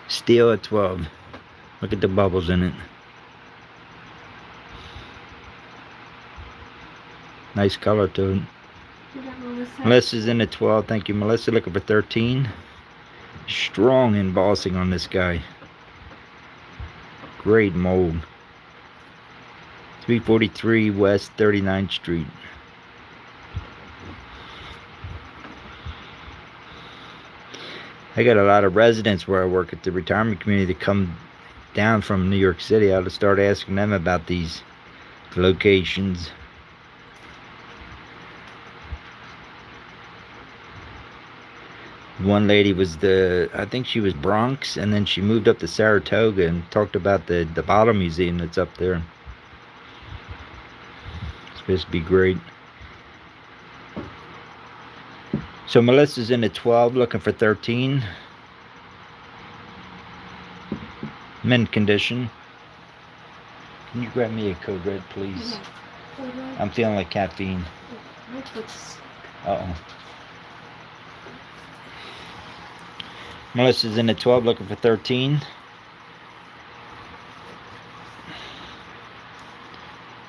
Steel at 12. Look at the bubbles in it. Nice color to it. We got Melissa. Melissa's in at 12. Thank you, Melissa. Looking for 13. Strong embossing on this guy. Great mold. 343 West 39th Street. I got a lot of residents where I work at the retirement community that come down from New York City. I ought to start asking them about these locations. One lady was I think she was Bronx, and then she moved up to Saratoga and talked about the bottle museum that's up there. It's supposed to be great. So Melissa's in at 12, looking for 13. Mint condition. Can you grab me a Code Red, please? Yeah. I'm feeling like caffeine. Uh-oh. Melissa's in at 12, looking for 13.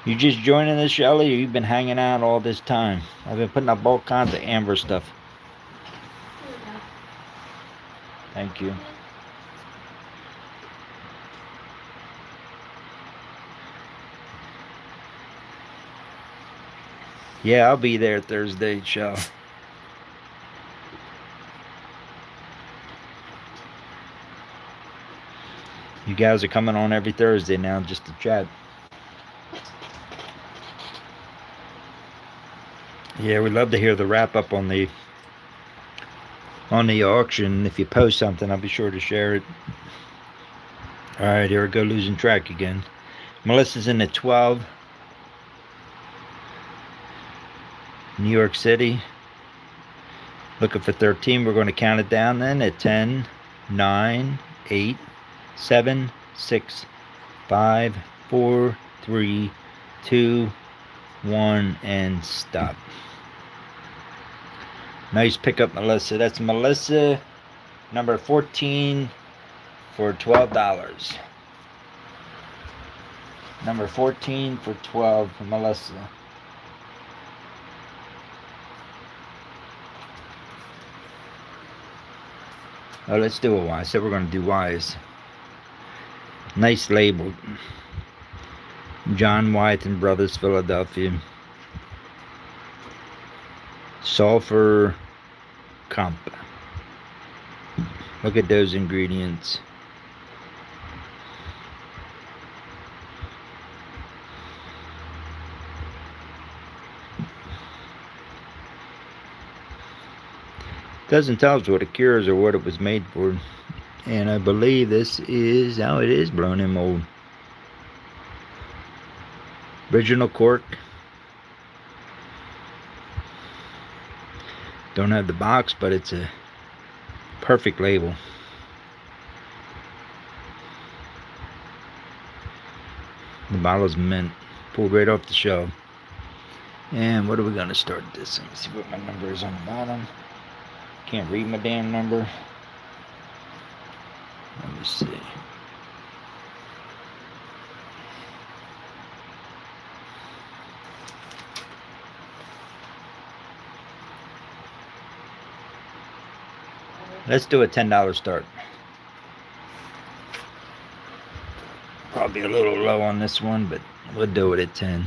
You just joining this, Shelly, or you've been hanging out all this time? I've been putting up all kinds of amber stuff. Thank you. Yeah, I'll be there Thursday, Shell. You guys are coming on every Thursday now just to chat. Yeah, we'd love to hear the wrap up on the auction. If you post something, I'll be sure to share it. All right, here we go, losing track again. Melissa's in at 12. New York City. Looking for 13. We're going to count it down then at 10, 9, 8, 7, 6, 5, 4, 3, 2, 1, and stop. Nice pickup, Melissa. That's Melissa, number 14, for $12. Number 14 for 12 for Melissa. Oh, let's do a Y. I said we're going to do Ys. Nice label. John Wyeth and Brothers, Philadelphia. Sulfur Comp. Look at those ingredients. Doesn't tell us what it cures or what it was made for. And I believe this is how it is blown in mold. Original cork. Don't have the box, but it's a perfect label. The bottle's mint. Pulled right off the shelf. And what are we going to start this? Let me see what my number is on the bottom. Can't read my damn number. Let me see. Let's do a $10 start. Probably a little low on this one, but we'll do it at 10.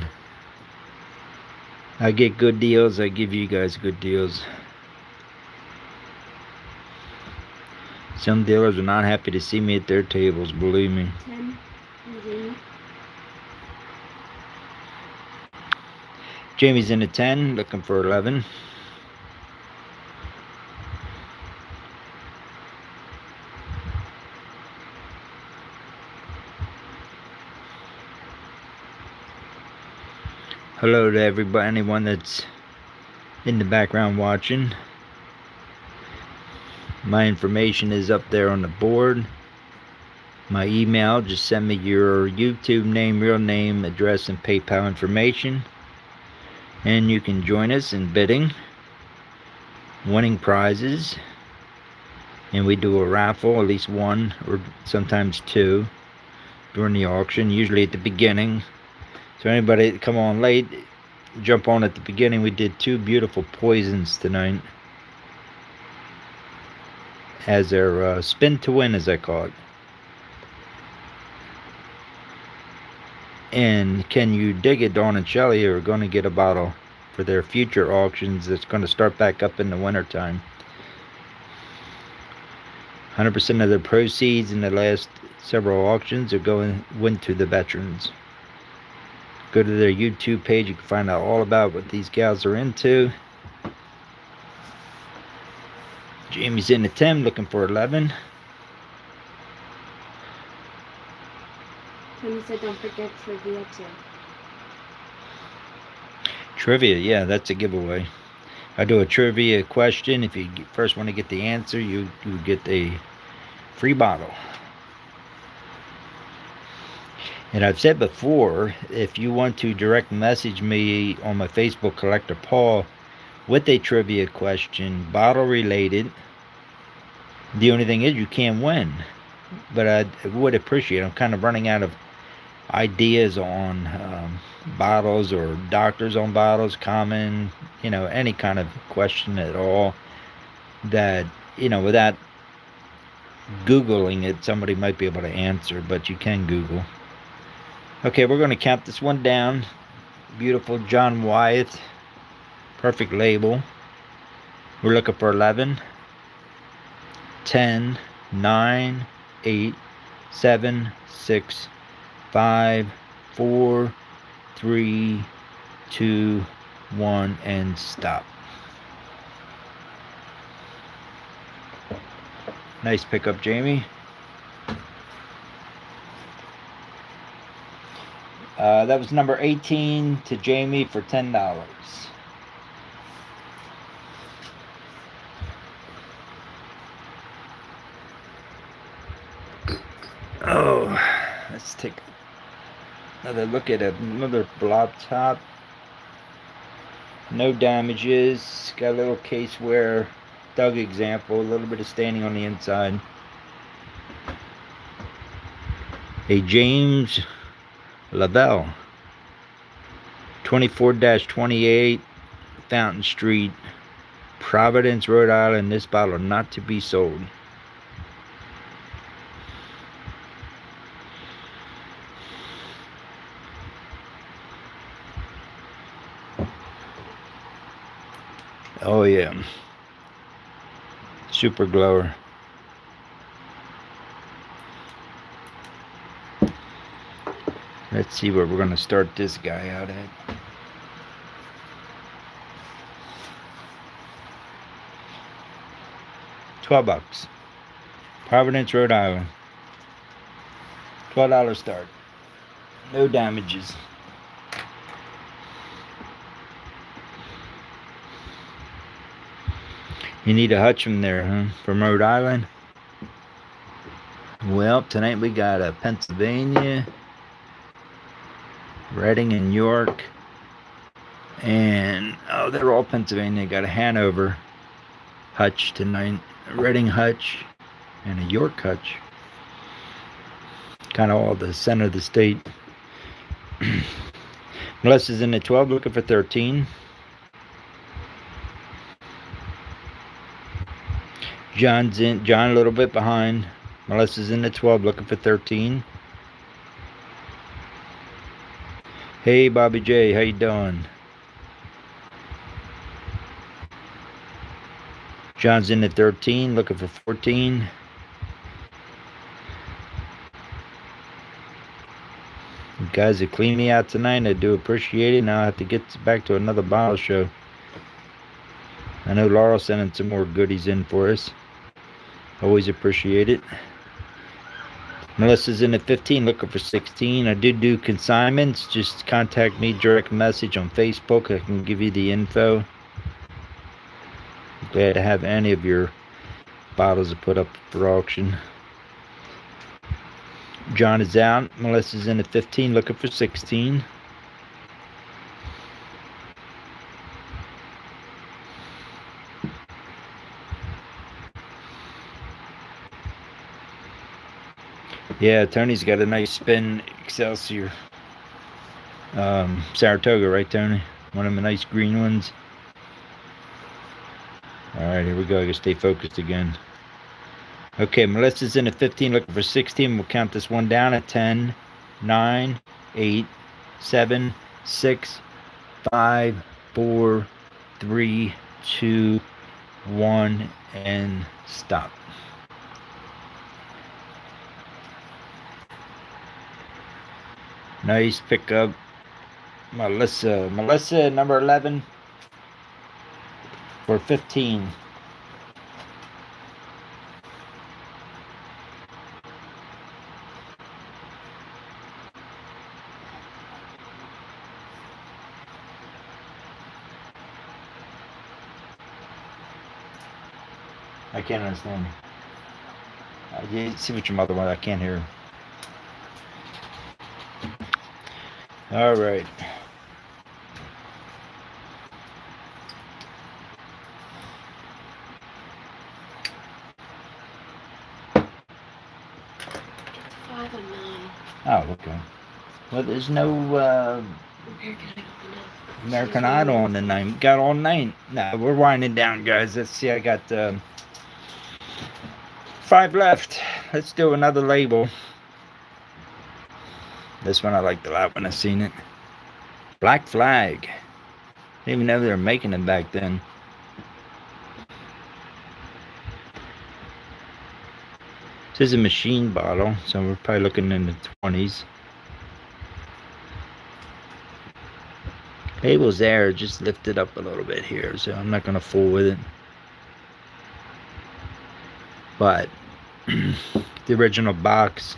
I get good deals. I give you guys good deals. Some dealers are not happy to see me at their tables, believe me. 10. Jamie's in at 10, looking for 11. Hello to everybody, anyone that's in the background watching. My information is up there on the board. My email, just send me your YouTube name, real name, address, and PayPal information. And you can join us in bidding, winning prizes, And we do a raffle, at least one or sometimes two during the auction, usually at the beginning. So anybody that come on late, jump on at the beginning. We did two beautiful poisons tonight as their spin to win, as I call it. And Can You Dig It, Dawn and Shelley are going to get a bottle for their future auctions that's going to start back up in the wintertime. 100% of the proceeds in the last several auctions went to the veterans. Go to their YouTube page. You can find out all about what these gals are into. Jamie's in the 10, looking for 11. And he said don't forget trivia too. Trivia, yeah, that's a giveaway. I do a trivia question. If you first want to get the answer, you get a free bottle. And I've said before, if you want to direct message me on my Facebook, Collector Paul, with a trivia question, bottle related, the only thing is you can't win. But I would appreciate it. I'm kind of running out of ideas on bottles or doctors on bottles, common, any kind of question at all that, without Googling it, somebody might be able to answer, but you can Google. Okay, we're going to count this one down. Beautiful John Wyeth. Perfect label. We're looking for 11, 10, 9, 8, 7, 6, 5, 4, 3, 2, 1, and stop. Nice pickup, Jamie. That was number 18 to Jamie for $10. Oh, let's take another look at another blob top. No damages. Got a little case wear. Dug example. A little bit of staining on the inside. A James Lavelle. 24-28 Fountain Street, Providence, Rhode Island. This bottle not to be sold. Oh yeah. Super glower. Let's see where we're going to start this guy out at. $12. Providence, Rhode Island. $12 start. No damages. You need a hutch from there, huh? From Rhode Island? Well, tonight we got a Pennsylvania, Reading and York, and they're all Pennsylvania. Got a Hanover hutch tonight, a Reading hutch, and a York hutch. Kind of all the center of the state. Melissa's in the 12, looking for 13. John a little bit behind. Melissa's in the 12, looking for 13. Hey, Bobby J, how you doing? John's in the 13, looking for 14. You guys have cleaned me out tonight. I do appreciate it. Now I have to get back to another bottle show. I know Laurel sending some more goodies in for us. Always appreciate it. Melissa's in the 15, looking for 16. I do consignments. Just contact me, direct message on Facebook. I can give you the info. Glad to have any of your bottles to put up for auction. John is out. Melissa's in the 15, looking for 16. Yeah, Tony's got a nice spin Excelsior. Saratoga, right, Tony? One of the nice green ones. Alright, here we go. I gotta stay focused again. Okay, Melissa's in at 15, looking for 16. We'll count this one down at 10, 9, 8, 7, 6, 5, 4, 3, 2, 1, and stop. Nice pickup, Melissa. Melissa, number 11 for 15. I can't understand. You see what your mother wants. I can't hear her. All right. Five and nine. Oh, okay. Well, there's no American Idol on the 9. Got all 9. Nah, we're winding down, guys. Let's see. I got 5 left. Let's do another label. This one I liked a lot when I seen it. Black Flag. Didn't even know they were making them back then. This is a machine bottle, so we're probably looking in the 20s. Label's there, just lift it up a little bit here, so I'm not gonna fool with it. But the original box.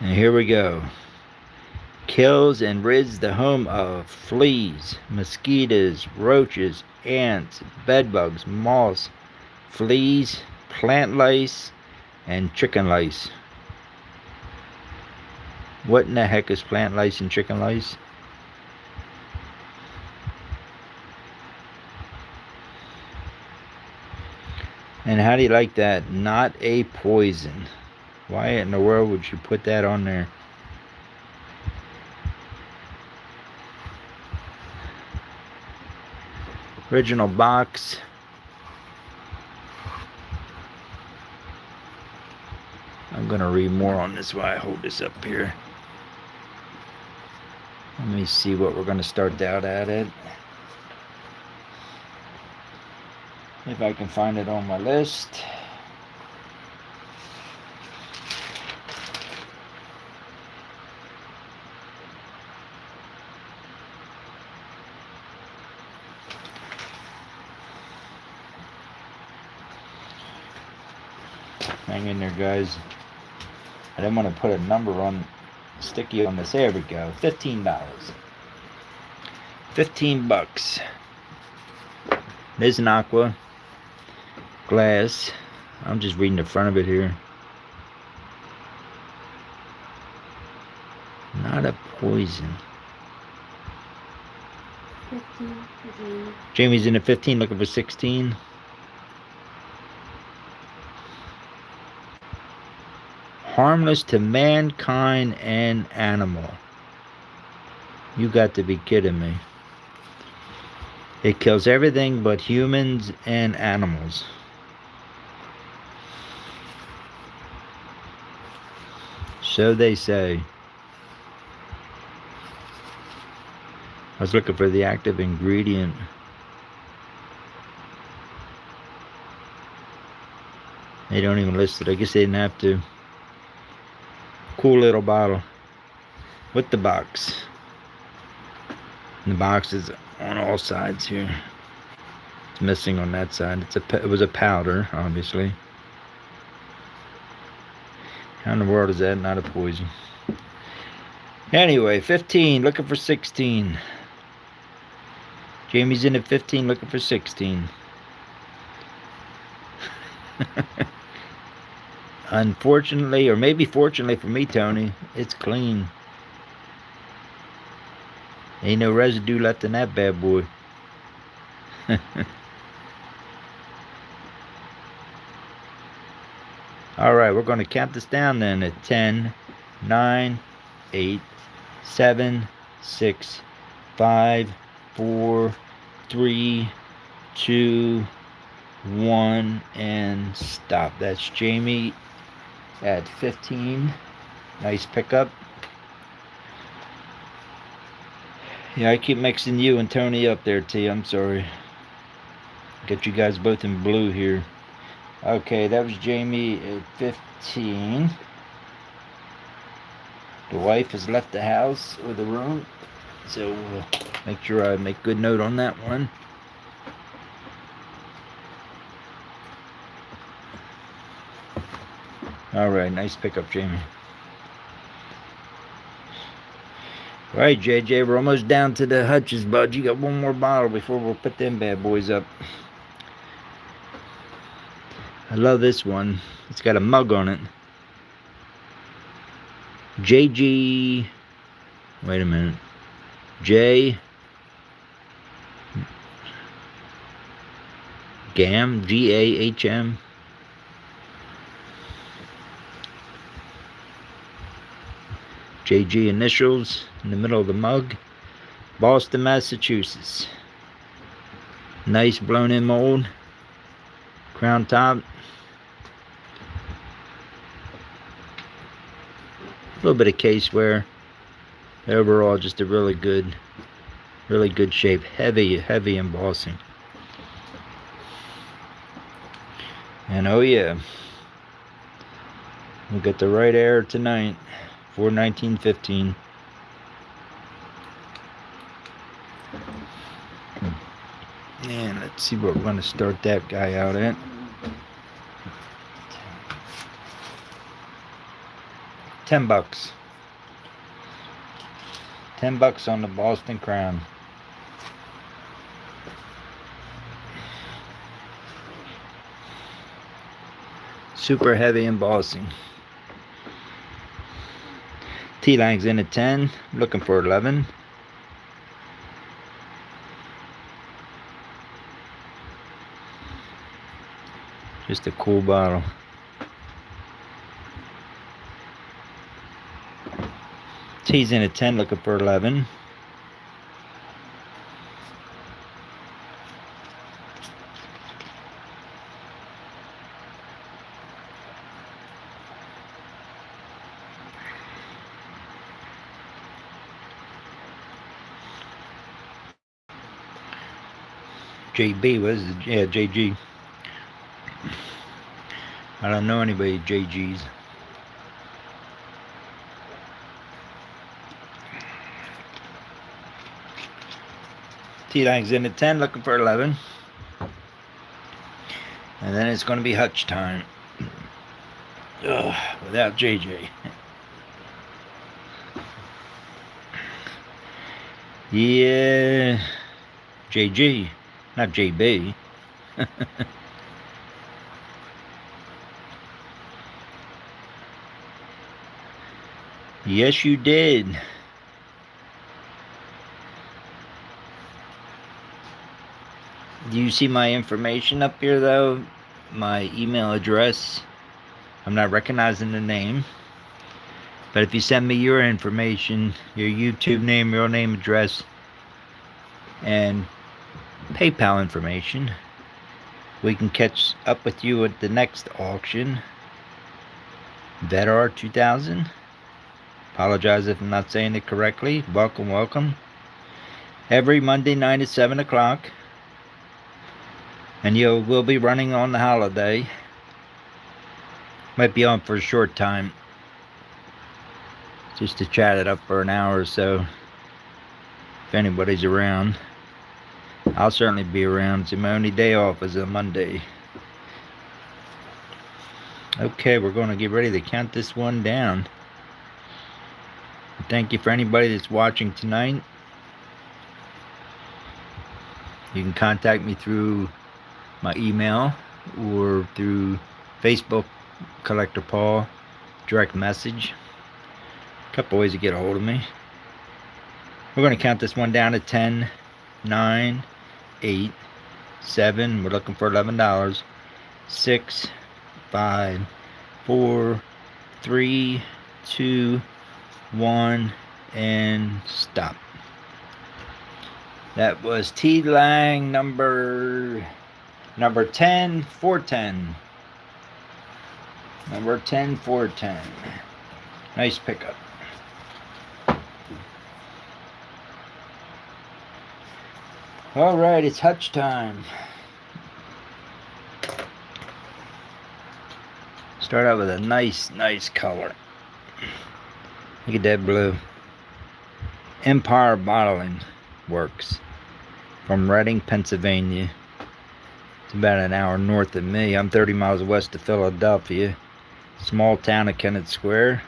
And here we go. Kills and rids the home of fleas, mosquitoes, roaches, ants, bedbugs, moths, fleas, plant lice, and chicken lice. What in the heck is plant lice and chicken lice? And how do you like that? Not a poison. Why in the world would you put that on there? Original box. I'm gonna read more on this while I hold this up here. Let me see what we're gonna start out at it. If I can find it on my list. Hang in there, guys. I didn't want to put a number on sticky on this. There we go. $15. 15 bucks. There's an aqua glass. I'm just reading the front of it here. Not a poison. 15. Jamie's in at 15, looking for 16. Harmless to mankind and animal. You got to be kidding me. It kills everything but humans and animals. So they say. I was looking for the active ingredient. They don't even list it. I guess they didn't have to. Cool little bottle. With the box. And the box is on all sides here. It's missing on that side. It was a powder, obviously. How in the world is that not a poison? Anyway, 15, looking for 16. Jamie's in at 15, looking for 16. Unfortunately, or maybe fortunately for me, Tony, it's clean. Ain't no residue left in that bad boy. All right, we're going to count this down then at 10, 9, 8, 7, 6, 5, 4, 3, 2, 1, and stop. That's Jamie at 15. Nice pickup. Yeah, I keep mixing you and Tony up there, T. I'm sorry. Get you guys both in blue here. Okay, that was Jamie at 15. The wife has left the house or the room, so we'll make sure I make good note on that one. All right, nice pickup, Jamie. All right, JJ, we're almost down to the hutches, bud. You got one more bottle before we'll put them bad boys up. I love this one. It's got a mug on it. JG. Wait a minute. J. Gam. Gahm. JG initials in the middle of the mug. Boston, Massachusetts. Nice blown in mold. Crown top. A little bit of case wear. Overall, just a really good shape. Heavy embossing. And oh yeah, we got the right air tonight for 1915. And let's see what we're going to start that guy out at. $10. $10 on the Boston Crown. Super heavy embossing. T-Lang's in at 10. Looking for 11. Just a cool bottle. T's in at 10, looking for 11. JB was, yeah, JG. I don't know anybody JG's. T-Lang's in at 10, looking for 11. And then it's going to be hutch time. Ugh, without JJ. Yeah, JG, not JB. Yes, you did. Do you see my information up here, though? My email address. I'm not recognizing the name. But if you send me your information, your YouTube name, real name, address, and PayPal information, we can catch up with you at the next auction. VETR 2000. Apologize if I'm not saying it correctly. Welcome, welcome. Every Monday night at 7 o'clock. And we'll be running on the holiday. Might be on for a short time. Just to chat it up for an hour or so. If anybody's around. I'll certainly be around. So my only day off is a Monday. Okay, we're going to get ready to count this one down. Thank you for anybody that's watching tonight. You can contact me through my email or through Facebook, Collector Paul, direct message. A couple ways to get a hold of me. We're going to count this one down to 10, 9, 8, 7. We're looking for $11. 6, 5, 4, 3, 2, 1, and stop. That was T Lang number 10, 410. Number 10, 410. Nice pickup. All right, it's hutch time. Start out with a nice color. Look at that blue. Empire Bottling Works from Reading, Pennsylvania. It's about an hour north of me. I'm 30 miles west of Philadelphia. Small town of Kennett Square.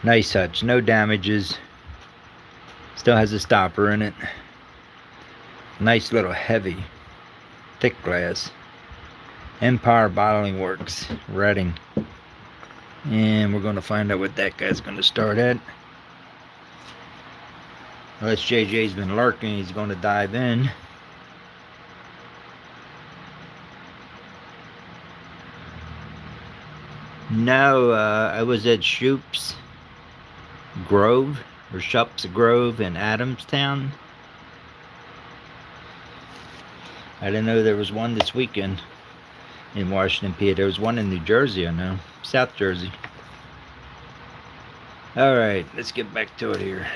Nice hutch, no damages. Still has a stopper in it. Nice little heavy, thick glass. Empire Bottling Works, Reading. And we're going to find out what that guy's going to start at. Unless JJ's been lurking, he's going to dive in. No, I was at Schupps Grove, or Schupps Grove in Adamstown. I didn't know there was one this weekend in Washington, PA. There was one in New Jersey, I know. South Jersey. Alright, let's get back to it here.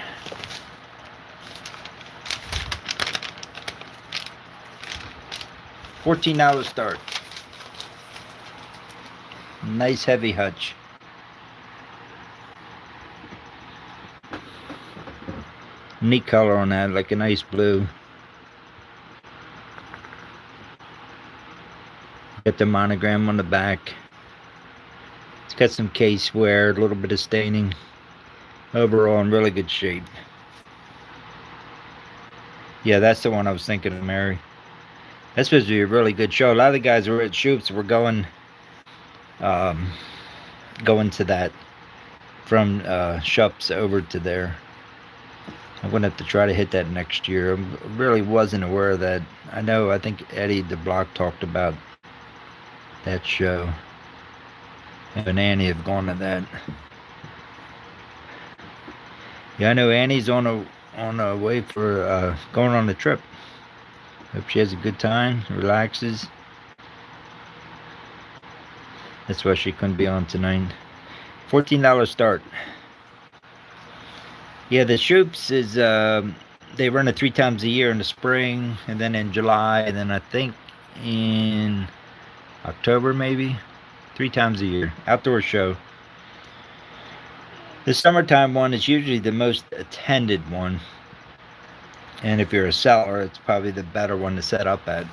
$14 start. Nice heavy hutch. Neat color on that, like a nice blue. Got the monogram on the back. It's got some case wear, a little bit of staining. Overall in really good shape. Yeah, that's the one I was thinking of, Mary. That's supposed to be a really good show. A lot of the guys who were at Schupps were going to that from Schupps over to there. I'm going to have to try to hit that next year. I really wasn't aware of that. I think Eddie the Block talked about that show. Him and Annie have gone to that. Yeah, I know Annie's on a way for going on a trip. Hope she has a good time, relaxes. That's why she couldn't be on tonight. $14 start. Yeah, the Schupps is, they run it 3 times a year in the spring, and then in July, and then I think in October maybe. 3 times a year. Outdoor show. The summertime one is usually the most attended one. And if you're a seller, it's probably the better one to set up at.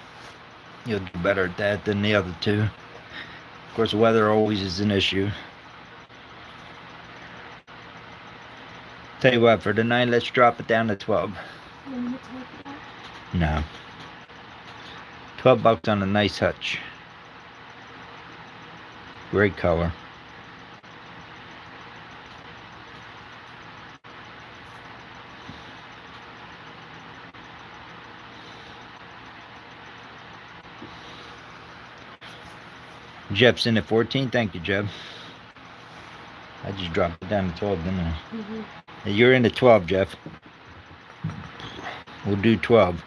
You'll do better at that than the other two. Of course, weather always is an issue. Tell you what, for tonight, let's drop it down to 12. No. $12 on a nice hutch. Great color. Jeff's in at 14. Thank you, Jeff. I just dropped it down to 12, didn't I? Mm-hmm. You're in at 12, Jeff. We'll do 12.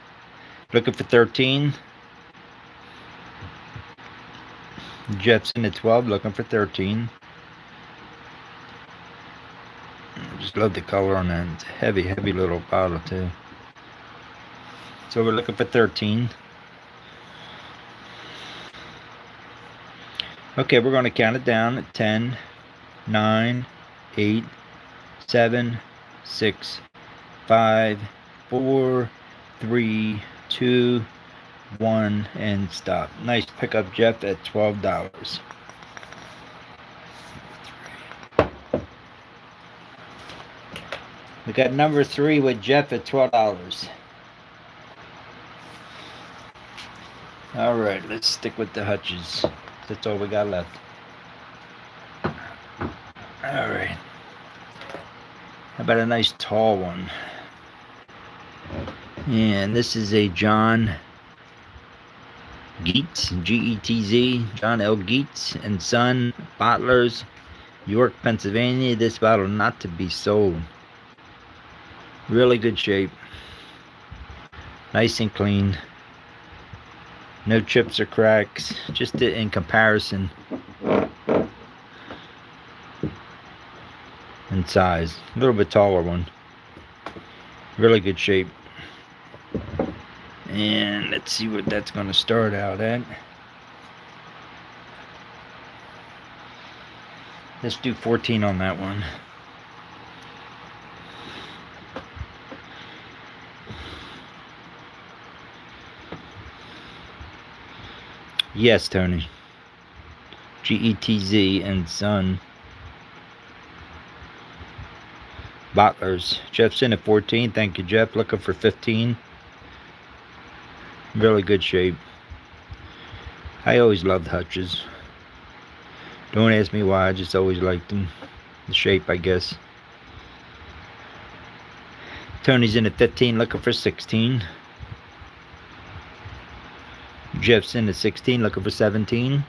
Looking for 13. Jeff's in at 12, looking for 13. I just love the color on that. It's a heavy, heavy little bottle, too. So we're looking for 13. Okay, we're going to count it down at 10, 9, 8, 7, 6, 5, 4, 3, 2, 1, and stop. Nice pickup, Jeff, at $12. We got number 3 with Jeff at $12. All right, let's stick with the hutches. That's all we got left. All right. How about a nice tall one? And this is a John Geets, Getz, John L. Geets and Son, Bottlers, York, Pennsylvania. This bottle not to be sold. Really good shape. Nice and clean. No chips or cracks. Just in comparison in size. A little bit taller one. Really good shape. And let's see what that's going to start out at. Let's do 14 on that one. Yes, Tony. Getz and Son. Bottlers. Jeff's in at 14. Thank you, Jeff. Looking for 15. Really good shape. I always loved hutches. Don't ask me why. I just always liked them. The shape, I guess. Tony's in at 15. Looking for 16. Jeff's in at 16. Looking for 17.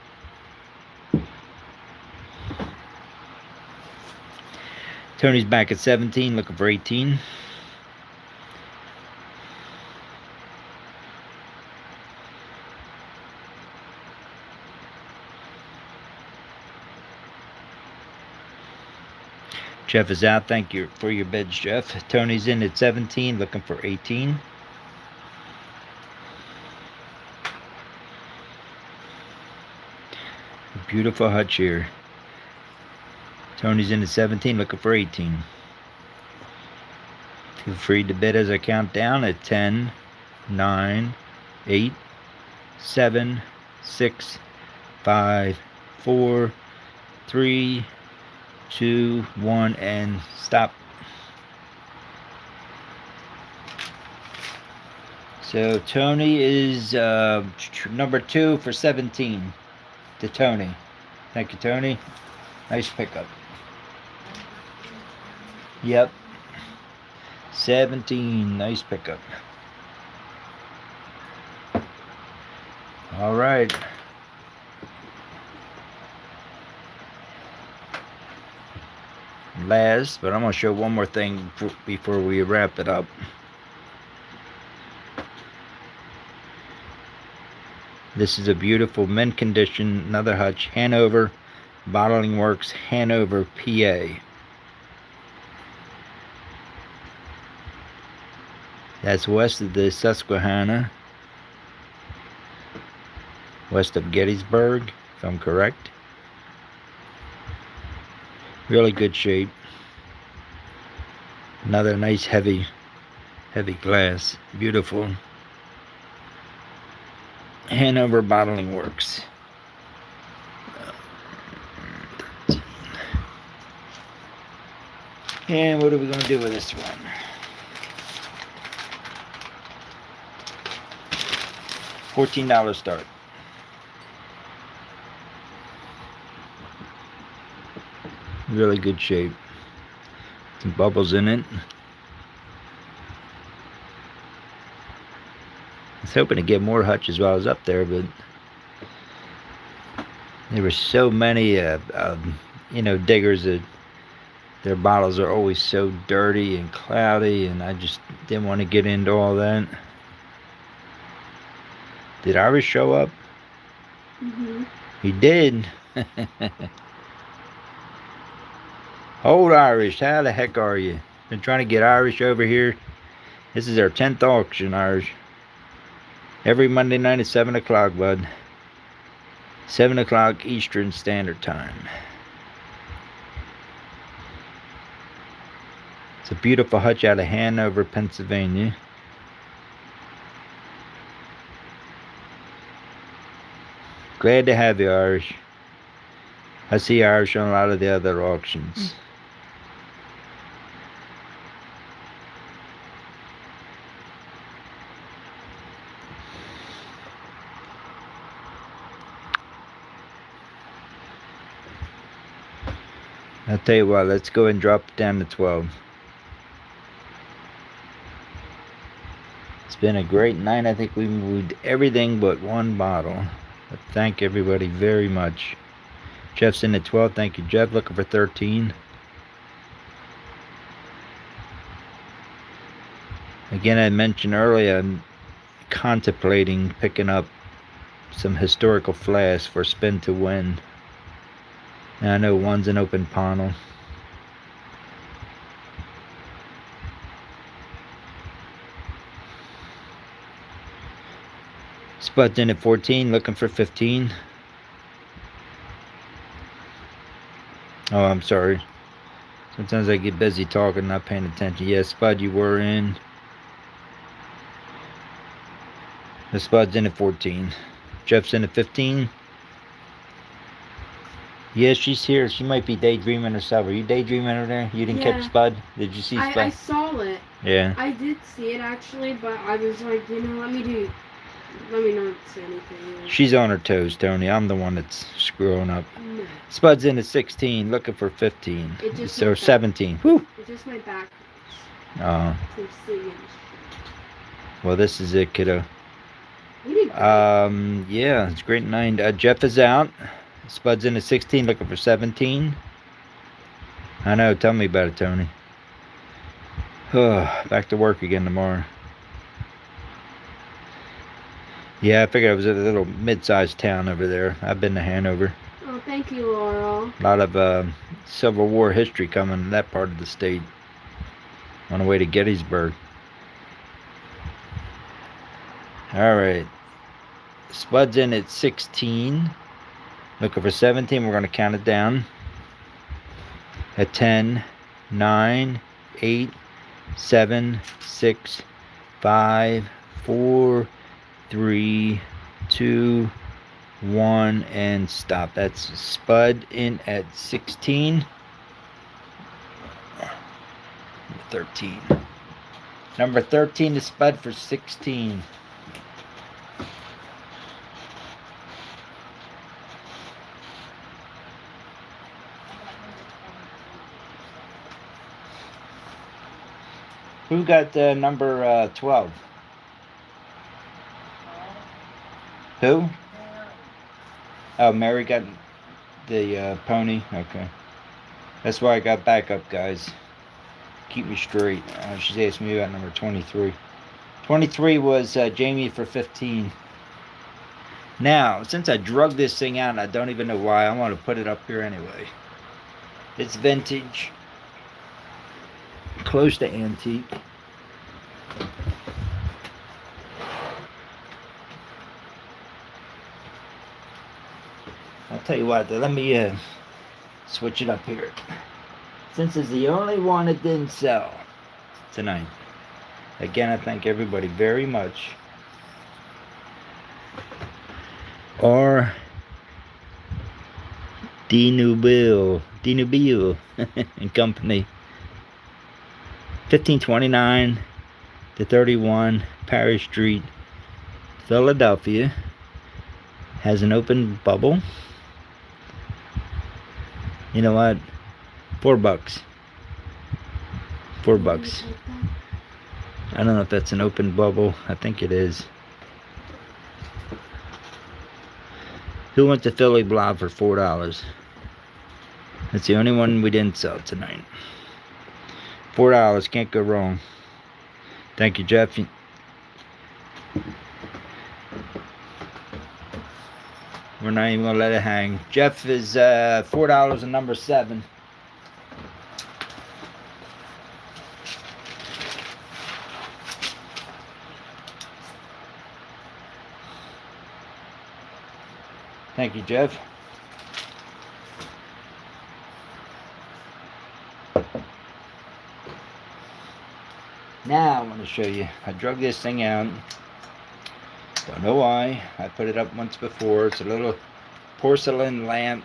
Tony's back at 17, looking for 18. Jeff is out. Thank you for your bids, Jeff. Tony's in at 17, looking for 18. Beautiful hutch here. Tony's in at 17, looking for 18. Feel free to bid as I count down at 10, 9, 8, 7, 6, 5, 4, 3, 2, 1, and stop. So Tony is number 2 for 17 to Tony. Thank you, Tony. Nice pickup. Yep. 17. Nice pickup. All right. Last, but I'm going to show one more thing before we wrap it up. This is a beautiful mint condition, another hutch, Hanover Bottling Works, Hanover, PA. That's west of the Susquehanna, west of Gettysburg, if I'm correct. Really good shape. Another nice heavy glass. Beautiful. Hanover Bottling Works. And what are we going to do with this one? $14 start. Really good shape. Some bubbles in it. I was hoping to get more hutches while I was up there, but there were so many, diggers that their bottles are always so dirty and cloudy, and I just didn't want to get into all that. Did Irish show up? Mm-hmm. He did. Old Irish, how the heck are you? Been trying to get Irish over here. This is our 10th auction, Irish. Every Monday night at 7 o'clock, bud. 7 o'clock Eastern Standard Time. It's a beautiful hutch out of Hanover, Pennsylvania. Glad to have you, Irish. I see Irish on a lot of the other auctions. I'll tell you what, let's go and drop it down to 12. It's been a great night. I think we moved everything but one bottle. But thank everybody very much. Jeff's in at 12. Thank you, Jeff. Looking for 13. Again, I mentioned earlier, I'm contemplating picking up some historical flasks for spin to win. And I know one's an open panel. Spud's in at 14, looking for 15. Oh, I'm sorry. Sometimes I get busy talking, not paying attention. Yes, Spud, you were in. The Spud's in at 14. Jeff's in at 15. Yeah, she's here. She might be daydreaming herself. Are you daydreaming over there? You didn't catch Yeah. Spud? Did you see Spud? I saw it. Yeah. I did see it actually, but I was like, let me not say anything. She's on her toes, Tony. I'm the one that's screwing up. No. Spud's in at 16, looking for 15. It just So went back. 17. Whew. It just went back. Oh, To see well, this is it, kiddo. We did great. Yeah, it's great night. Jeff is out. Spud's in at 16, looking for 17. I know. Tell me about it, Tony. Back to work again tomorrow. Yeah, I figured it was a little mid-sized town over there. I've been to Hanover. Oh, thank you, Laurel. A lot of Civil War history coming in that part of the state. On the way to Gettysburg. All right. Spud's in at 16. Looking for 17. We're going to count it down. At 10, 9, 8, 7, 6, 5, 4, 3, 2, 1, and stop. That's Spud in at 16. 13. Number 13 is Spud for 16. Who got number 12? Who? Oh, Mary got the pony? Okay. That's why I got backup, guys. Keep me straight. She's asking me about number 23. 23 was Jamie for 15. Now, since I drug this thing out, and I don't even know why, I want to put it up here anyway. It's vintage. Close to antique. I'll tell you what, let me switch it up here. Since it's the only one that didn't sell tonight. Again, I thank everybody very much. Or Dinubile and Company. 1529 to 31 Parish Street, Philadelphia. Has an open bubble. You know what? $4. $4. I don't know if that's an open bubble. I think it is. Who went to Philly Blob for $4? That's the only one we didn't sell tonight. $4, can't go wrong. Thank you, Jeff. We're not even gonna let it hang. Jeff is $4 and number 7. Thank you, Jeff. Now I want to show you. I drug this thing out. Don't know why. I put it up once before. It's a little porcelain lamp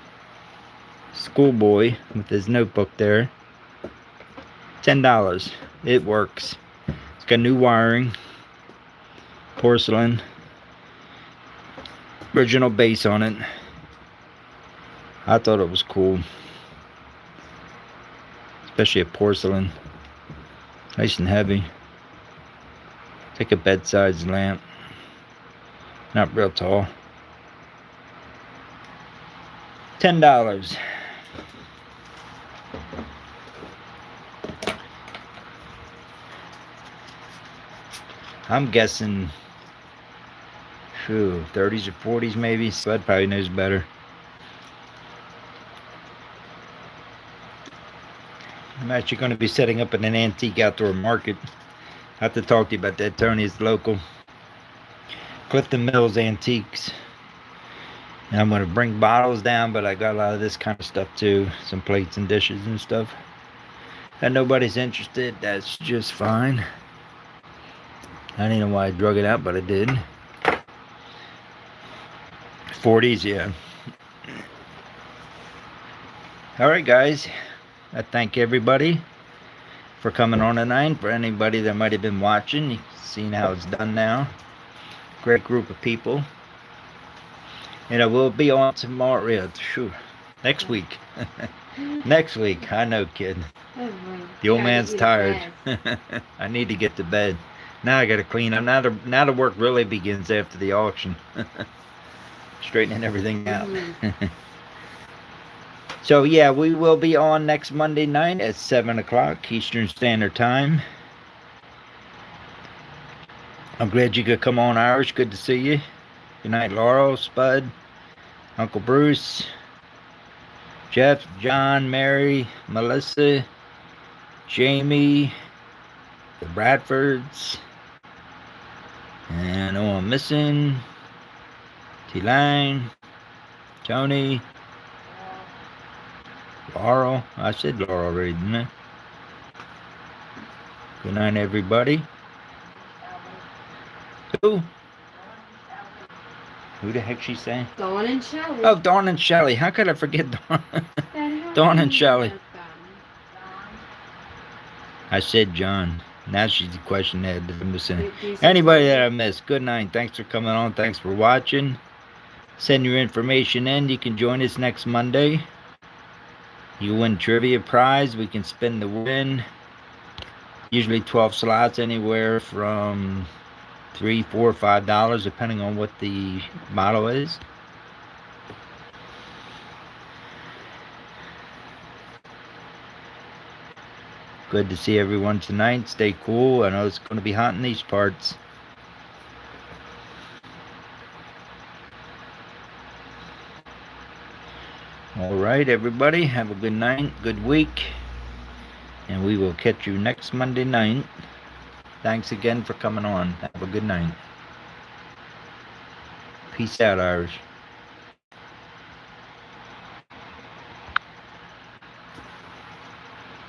schoolboy with his notebook there. $10. It works. It's got new wiring. Porcelain. Original base on it. I thought it was cool. Especially a porcelain. Nice and heavy. It's like a bedside lamp. Not real tall. $10. I'm guessing 30s or 40s maybe. Spud probably knows better. I'm actually going to be setting up in an antique outdoor market. I have to talk to you about that, Tony. It's local. Clifton Mills Antiques. And I'm going to bring bottles down, but I got a lot of this kind of stuff too. Some plates and dishes and stuff. And nobody's interested. That's just fine. I don't know why I drug it out, but I did. 40s, yeah. Alright, guys. I thank everybody for coming on tonight. For anybody that might have been watching, you've seen how it's done now. Great group of people. And I will be on tomorrow. Yeah, sure. Next week. Next week. I know, kid. The old man's tired. I need to get to bed. Now I got to clean up. Now the work really begins after the auction. Straightening everything out. So yeah, we will be on next Monday night at 7 o'clock Eastern Standard Time. I'm glad you could come on, Irish. Good to see you. Good night, Laurel, Spud, Uncle Bruce, Jeff, John, Mary, Melissa, Jamie, the Bradfords, and oh, I'm missing T-Line, Tony, Laurel. I said Laurel already, didn't I? Good night, everybody. Who? Who the heck she saying? Dawn and Shelley. Oh, Dawn and Shelley. How could I forget Dawn? Dawn and Shelley. I said John. Now she's the question that I'm missing. Anybody that I missed, good night. Thanks for coming on. Thanks for watching. Send your information in. You can join us next Monday. You win trivia prize. We can spin the win. Usually 12 slots, anywhere from $3, $4, $5, depending on what the model is. Good to see everyone tonight. Stay cool. I know it's going to be hot in these parts. All right, everybody. Have a good night, good week. And we will catch you next Monday night. Thanks again for coming on. Have a good night. Peace out, Irish.